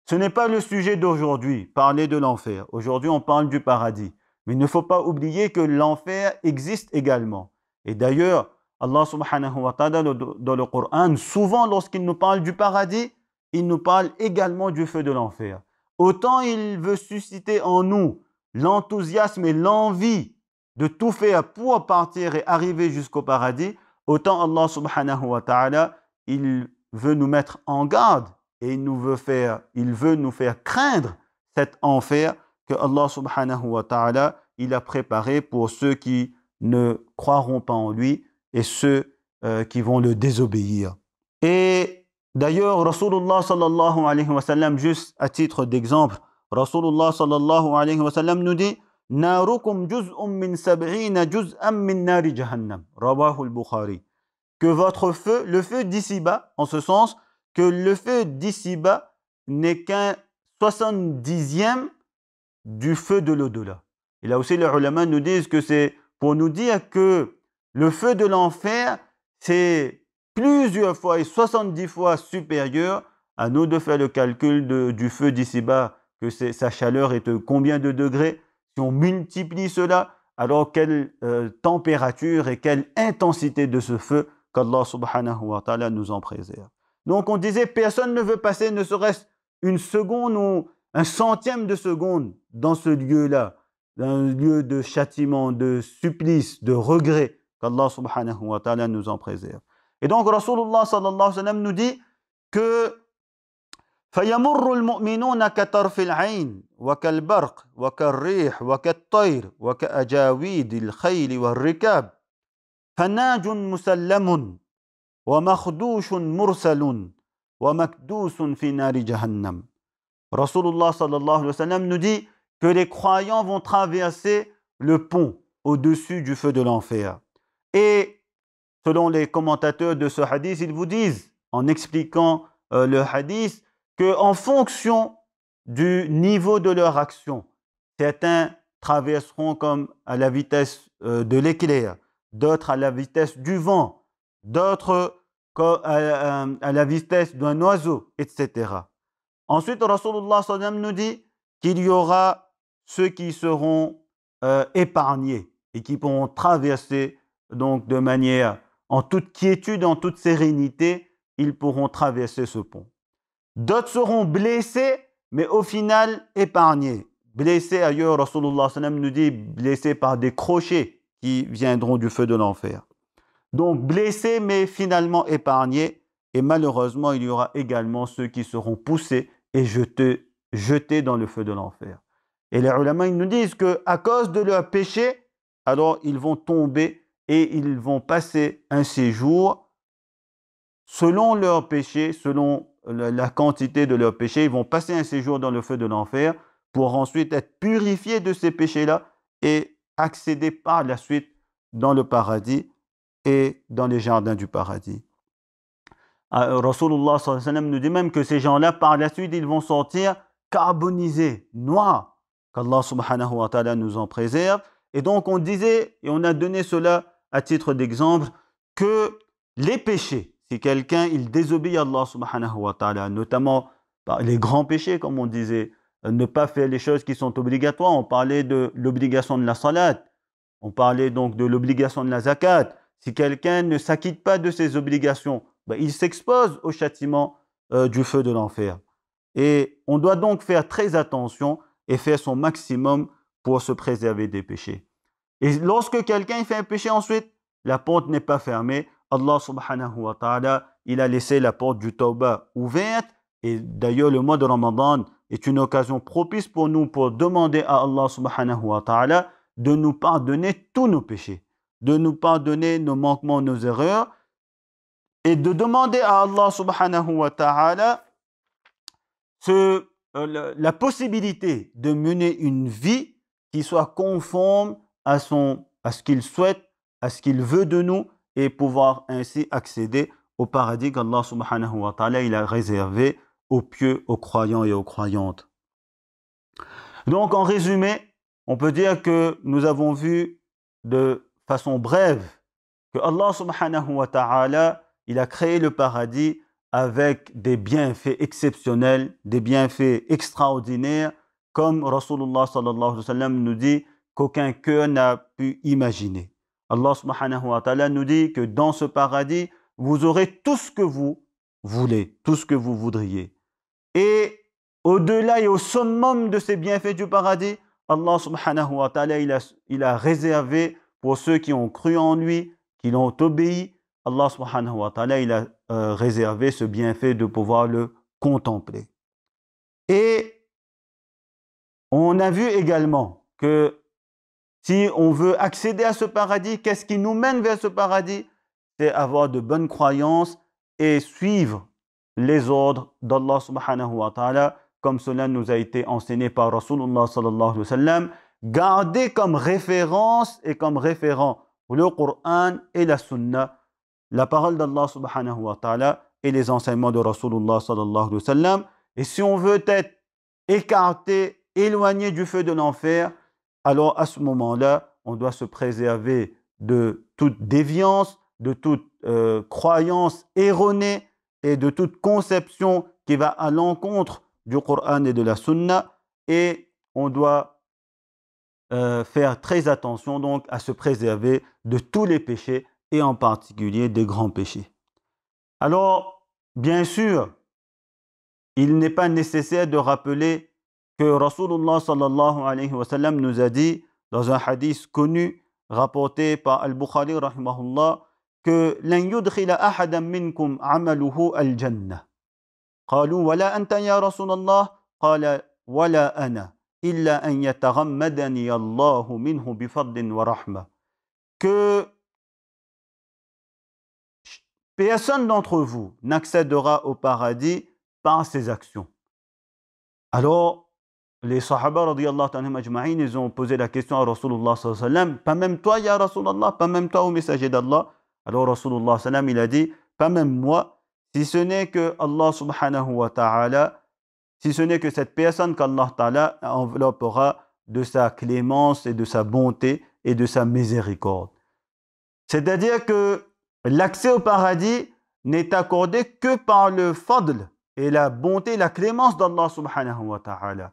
Ce n'est pas le sujet d'aujourd'hui, parler de l'enfer. Aujourd'hui, on parle du paradis. Mais il ne faut pas oublier que l'enfer existe également. Et d'ailleurs, Allah subhanahu wa ta'ala dans le Coran, souvent lorsqu'il nous parle du paradis, il nous parle également du feu de l'enfer. Autant il veut susciter en nous l'enthousiasme et l'envie de tout faire pour partir et arriver jusqu'au paradis, autant Allah subhanahu wa ta'ala, il veut nous mettre en garde et il veut nous faire craindre cet enfer que Allah subhanahu wa ta'ala, il a préparé pour ceux qui ne croiront pas en lui et ceux qui vont le désobéir. Et d'ailleurs, Rasulullah sallallahu alayhi wa sallam, juste à titre d'exemple, Rasulullah sallallahu alayhi wa sallam nous dit « Narukum juz'un min sab'ina juz'an min nari jahannam » Rawahu al-Bukhari. Que votre feu, le feu d'ici-bas, en ce sens que le feu d'ici-bas n'est qu'un 70e du feu de l'au-delà. Et là aussi, les ulama nous disent que c'est pour nous dire que le feu de l'enfer, c'est plusieurs fois et 70 fois supérieur. À nous de faire le calcul du feu d'ici-bas, que sa chaleur est de combien de degrés. Si on multiplie cela, alors quelle température et quelle intensité de ce feu qu'Allah subhanahu wa ta'ala nous en préserve. Donc on disait, personne ne veut passer ne serait-ce une seconde ou un centième de seconde dans ce lieu-là, un lieu de châtiment, de supplice, de regret, qu'Allah subhanahu wa ta'ala nous en préserve. Et donc Rasulullah sallallahu alayhi wa sallam nous dit que فَيَمُرُّ الْمُؤْمِنُونَ كَطَرْفِ الْعَيْنِ وَكَالْبَرْقِ وَكَالرِّيحِ وَكَالطَّيْرِ وَكَأَجَاوِيدِ الْخَيْلِ وَالرِّكَابِ فَنَاجٌ مُسَلَّمٌ وَمَخْدُوشٌ مُرْسَلٌ وَمَكْدُوسٌ فِي نَارِ جَهَنَّمَ. Rasulullah sallallahu alayhi wa sallam nous dit que les croyants vont traverser le pont au-dessus du feu de l'enfer. Et selon les commentateurs de ce hadith, ils vous disent, en expliquant le hadith, qu'en fonction du niveau de leur action, certains traverseront comme à la vitesse de l'éclair, d'autres à la vitesse du vent, d'autres à la vitesse d'un oiseau, etc. Ensuite, Rasulullah sallallahu alayhi wa sallam nous dit qu'il y aura ceux qui seront épargnés et qui pourront traverser donc de manière en toute quiétude, en toute sérénité, ils pourront traverser ce pont. D'autres seront blessés, mais au final épargnés. Blessés ailleurs, Rasulullah sallallahu alayhi wa sallam nous dit blessés par des crochets qui viendront du feu de l'enfer. Donc blessés, mais finalement épargnés. Et malheureusement, il y aura également ceux qui seront poussés et jetés dans le feu de l'enfer. Et les ulama, ils nous disent qu'à cause de leur péché, alors ils vont tomber et ils vont passer un séjour selon leur péché, selon la quantité de leur péché, ils vont passer un séjour dans le feu de l'enfer pour ensuite être purifiés de ces péchés-là et accéder par la suite dans le paradis et dans les jardins du paradis. Rasulullah sallallahu alayhi wa sallam nous dit même que ces gens-là, par la suite, ils vont sortir carbonisés, noirs, qu'Allah subhanahu wa ta'ala nous en préserve. Et donc on disait, et on a donné cela à titre d'exemple, que les péchés, si quelqu'un il désobéit à Allah subhanahu wa ta'ala, notamment par les grands péchés, comme on disait, ne pas faire les choses qui sont obligatoires, on parlait de l'obligation de la salat, on parlait donc de l'obligation de la zakat. Si quelqu'un ne s'acquitte pas de ses obligations, il s'expose au châtiment du feu de l'enfer. Et on doit donc faire très attention et faire son maximum pour se préserver des péchés. Et lorsque quelqu'un fait un péché ensuite, la porte n'est pas fermée. Allah subhanahu wa ta'ala, il a laissé la porte du tawbah ouverte. Et d'ailleurs, le mois de Ramadan est une occasion propice pour nous pour demander à Allah subhanahu wa ta'ala de nous pardonner tous nos péchés, de nous pardonner nos manquements, nos erreurs, et de demander à Allah subhanahu wa ta'ala la possibilité de mener une vie qui soit conforme à ce qu'il souhaite, à ce qu'il veut de nous, et pouvoir ainsi accéder au paradis qu'Allah subhanahu wa ta'ala il a réservé aux pieux, aux croyants et aux croyantes. Donc en résumé, on peut dire que nous avons vu de façon brève que Allah subhanahu wa ta'ala il a créé le paradis avec des bienfaits exceptionnels, des bienfaits extraordinaires, comme Rasulullah sallallahu alayhi wa sallam nous dit qu'aucun cœur n'a pu imaginer. Allah subhanahu wa ta'ala nous dit que dans ce paradis, vous aurez tout ce que vous voulez, tout ce que vous voudriez. Et au-delà et au summum de ces bienfaits du paradis, Allah subhanahu wa ta'ala il a réservé pour ceux qui ont cru en lui, qui l'ont obéi, Allah subhanahu wa ta'ala il a réservé ce bienfait de pouvoir le contempler. Et on a vu également que si on veut accéder à ce paradis, qu'est-ce qui nous mène vers ce paradis? C'est avoir de bonnes croyances et suivre les ordres d'Allah subhanahu wa ta'ala, comme cela nous a été enseigné par Rasulullah sallallahu alayhi wa sallam. Garder comme référence et comme référent le Coran et la Sunna, la parole d'Allah subhanahu wa ta'ala et les enseignements de Rasulullah sallallahu alayhi wa sallam. Et si on veut être écarté, éloigné du feu de l'enfer, alors à ce moment-là, on doit se préserver de toute déviance, de toute croyance erronée et de toute conception qui va à l'encontre du Coran et de la Sunna. Et on doit faire très attention donc à se préserver de tous les péchés et en particulier des grands péchés. Alors, bien sûr, il n'est pas nécessaire de rappeler que Rasulullah sallallahu alayhi wa sallam nous a dit dans un hadith connu rapporté par Al-Bukhari rahimahullah que « Lan yudkhila ahadan minkum amaluhu al-jannah » قالوا ولا أنت يا رسول الله قال ولا أنا إلا أن يتغمدني الله منه بفضل ورحمة. Que personne d'entre vous n'accédera au paradis par ses actions. Alors, les Sahaba radiyallahu anhum ajma'in, ils ont posé la question à Rasulullah sallallahu alayhi wa sallam, pas même toi ya Rasulallah, pas même toi au messager d'Allah. Alors Rasulullah sallallahu alayhi wa sallam, il a dit, pas même moi, si ce n'est que Allah subhanahu wa ta'ala, si ce n'est que cette personne qu'Allah ta'ala enveloppera de sa clémence et de sa bonté et de sa miséricorde. C'est-à-dire que l'accès au paradis n'est accordé que par le fadl et la bonté, la clémence d'Allah subhanahu wa ta'ala.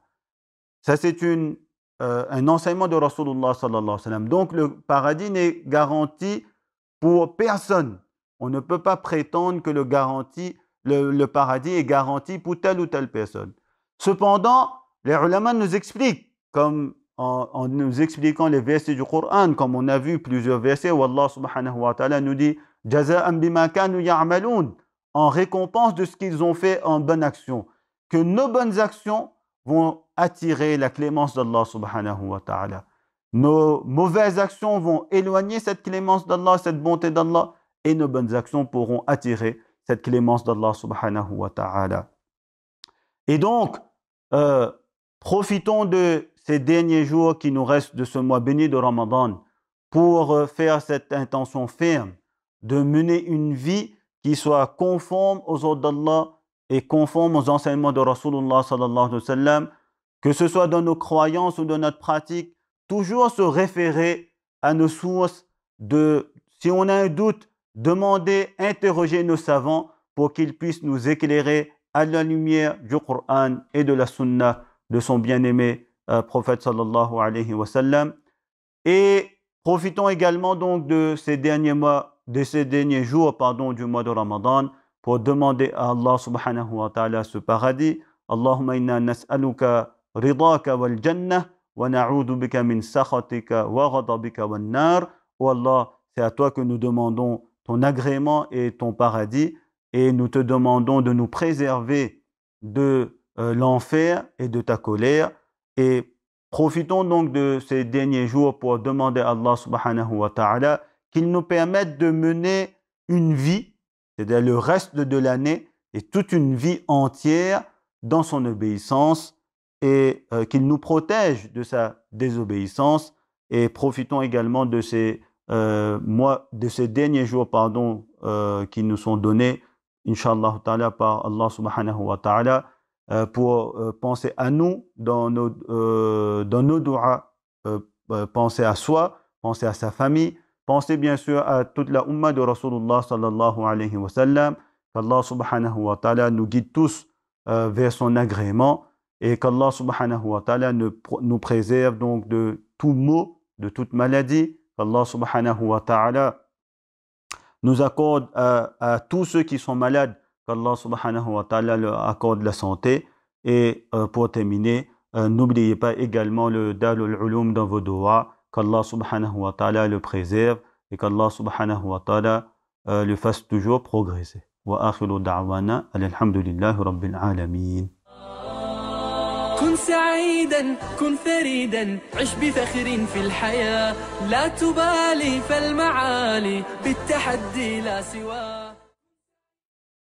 Ça, c'est un enseignement de Rasulullah sallallahu alayhi wa sallam. Donc, le paradis n'est garanti pour personne. On ne peut pas prétendre que le paradis est garanti pour telle ou telle personne. Cependant, les ulama nous expliquent, comme en nous expliquant les versets du Coran, comme on a vu plusieurs versets où Allah subhanahu wa ta'ala nous dit « Jaza'an bima kanu ya'maloun » en récompense de ce qu'ils ont fait en bonne action. Que nos bonnes actions vont attirer la clémence d'Allah subhanahu wa ta'ala. Nos mauvaises actions vont éloigner cette clémence d'Allah, cette bonté d'Allah, et nos bonnes actions pourront attirer cette clémence d'Allah subhanahu wa ta'ala. Et donc, profitons de ces derniers jours qui nous restent de ce mois béni de Ramadan pour faire cette intention ferme de mener une vie qui soit conforme aux ordres d'Allah et conforme aux enseignements de Rasulullah sallallahu alayhi wa sallam, que ce soit dans nos croyances ou dans notre pratique, toujours se référer à nos sources, si on a un doute, demander, interroger nos savants pour qu'ils puissent nous éclairer à la lumière du Coran et de la Sunna de son bien-aimé prophète sallallahu alayhi wa sallam. Et profitons également donc de ces derniers jours du mois de Ramadan pour demander à Allah subhanahu wa ta'ala ce paradis. Allahumma inna nas'aluka ridaka wal jannah wa na'udhu bika min sakhatika wa ghadabika wan nar. Oh Allah, c'est à toi que nous demandons ton agrément et ton paradis, et nous te demandons de nous préserver de l'enfer et de ta colère. Et profitons donc de ces derniers jours pour demander à Allah subhanahu wa ta'ala qu'il nous permette de mener une vie, c'est-à-dire le reste de l'année et toute une vie entière, dans son obéissance et qu'il nous protège de sa désobéissance. Et profitons également de ces derniers jours qui nous sont donnés, Inch'Allah ta'ala, par Allah subhanahu wa ta'ala, pour penser à nous dans nos du'as, penser à soi, penser à sa famille, penser bien sûr à toute la umma de Rasulullah sallallahu alayhi wa sallam, qu'Allah subhanahu wa ta'ala nous guide tous vers son agrément et qu'Allah subhanahu wa ta'ala nous préserve donc de tout maux, de toute maladie, qu'Allah subhanahu wa ta'ala nous accorde à tous ceux qui sont malades, qu'Allah subhanahu wa ta'ala leur accorde la santé. Et pour terminer, n'oubliez pas également le Darul Ulum dans vos doigts, qu'Allah subhanahu wa ta'ala le préserve et qu'Allah subhanahu wa ta'ala le fasse toujours progresser. Wa akhiru da'wana alhamdulillahi rabbil alamin. كن سعيدا كن فريدا عش بفخر في الحياة لا تبالي فالمعالي بالتحدي لا سواه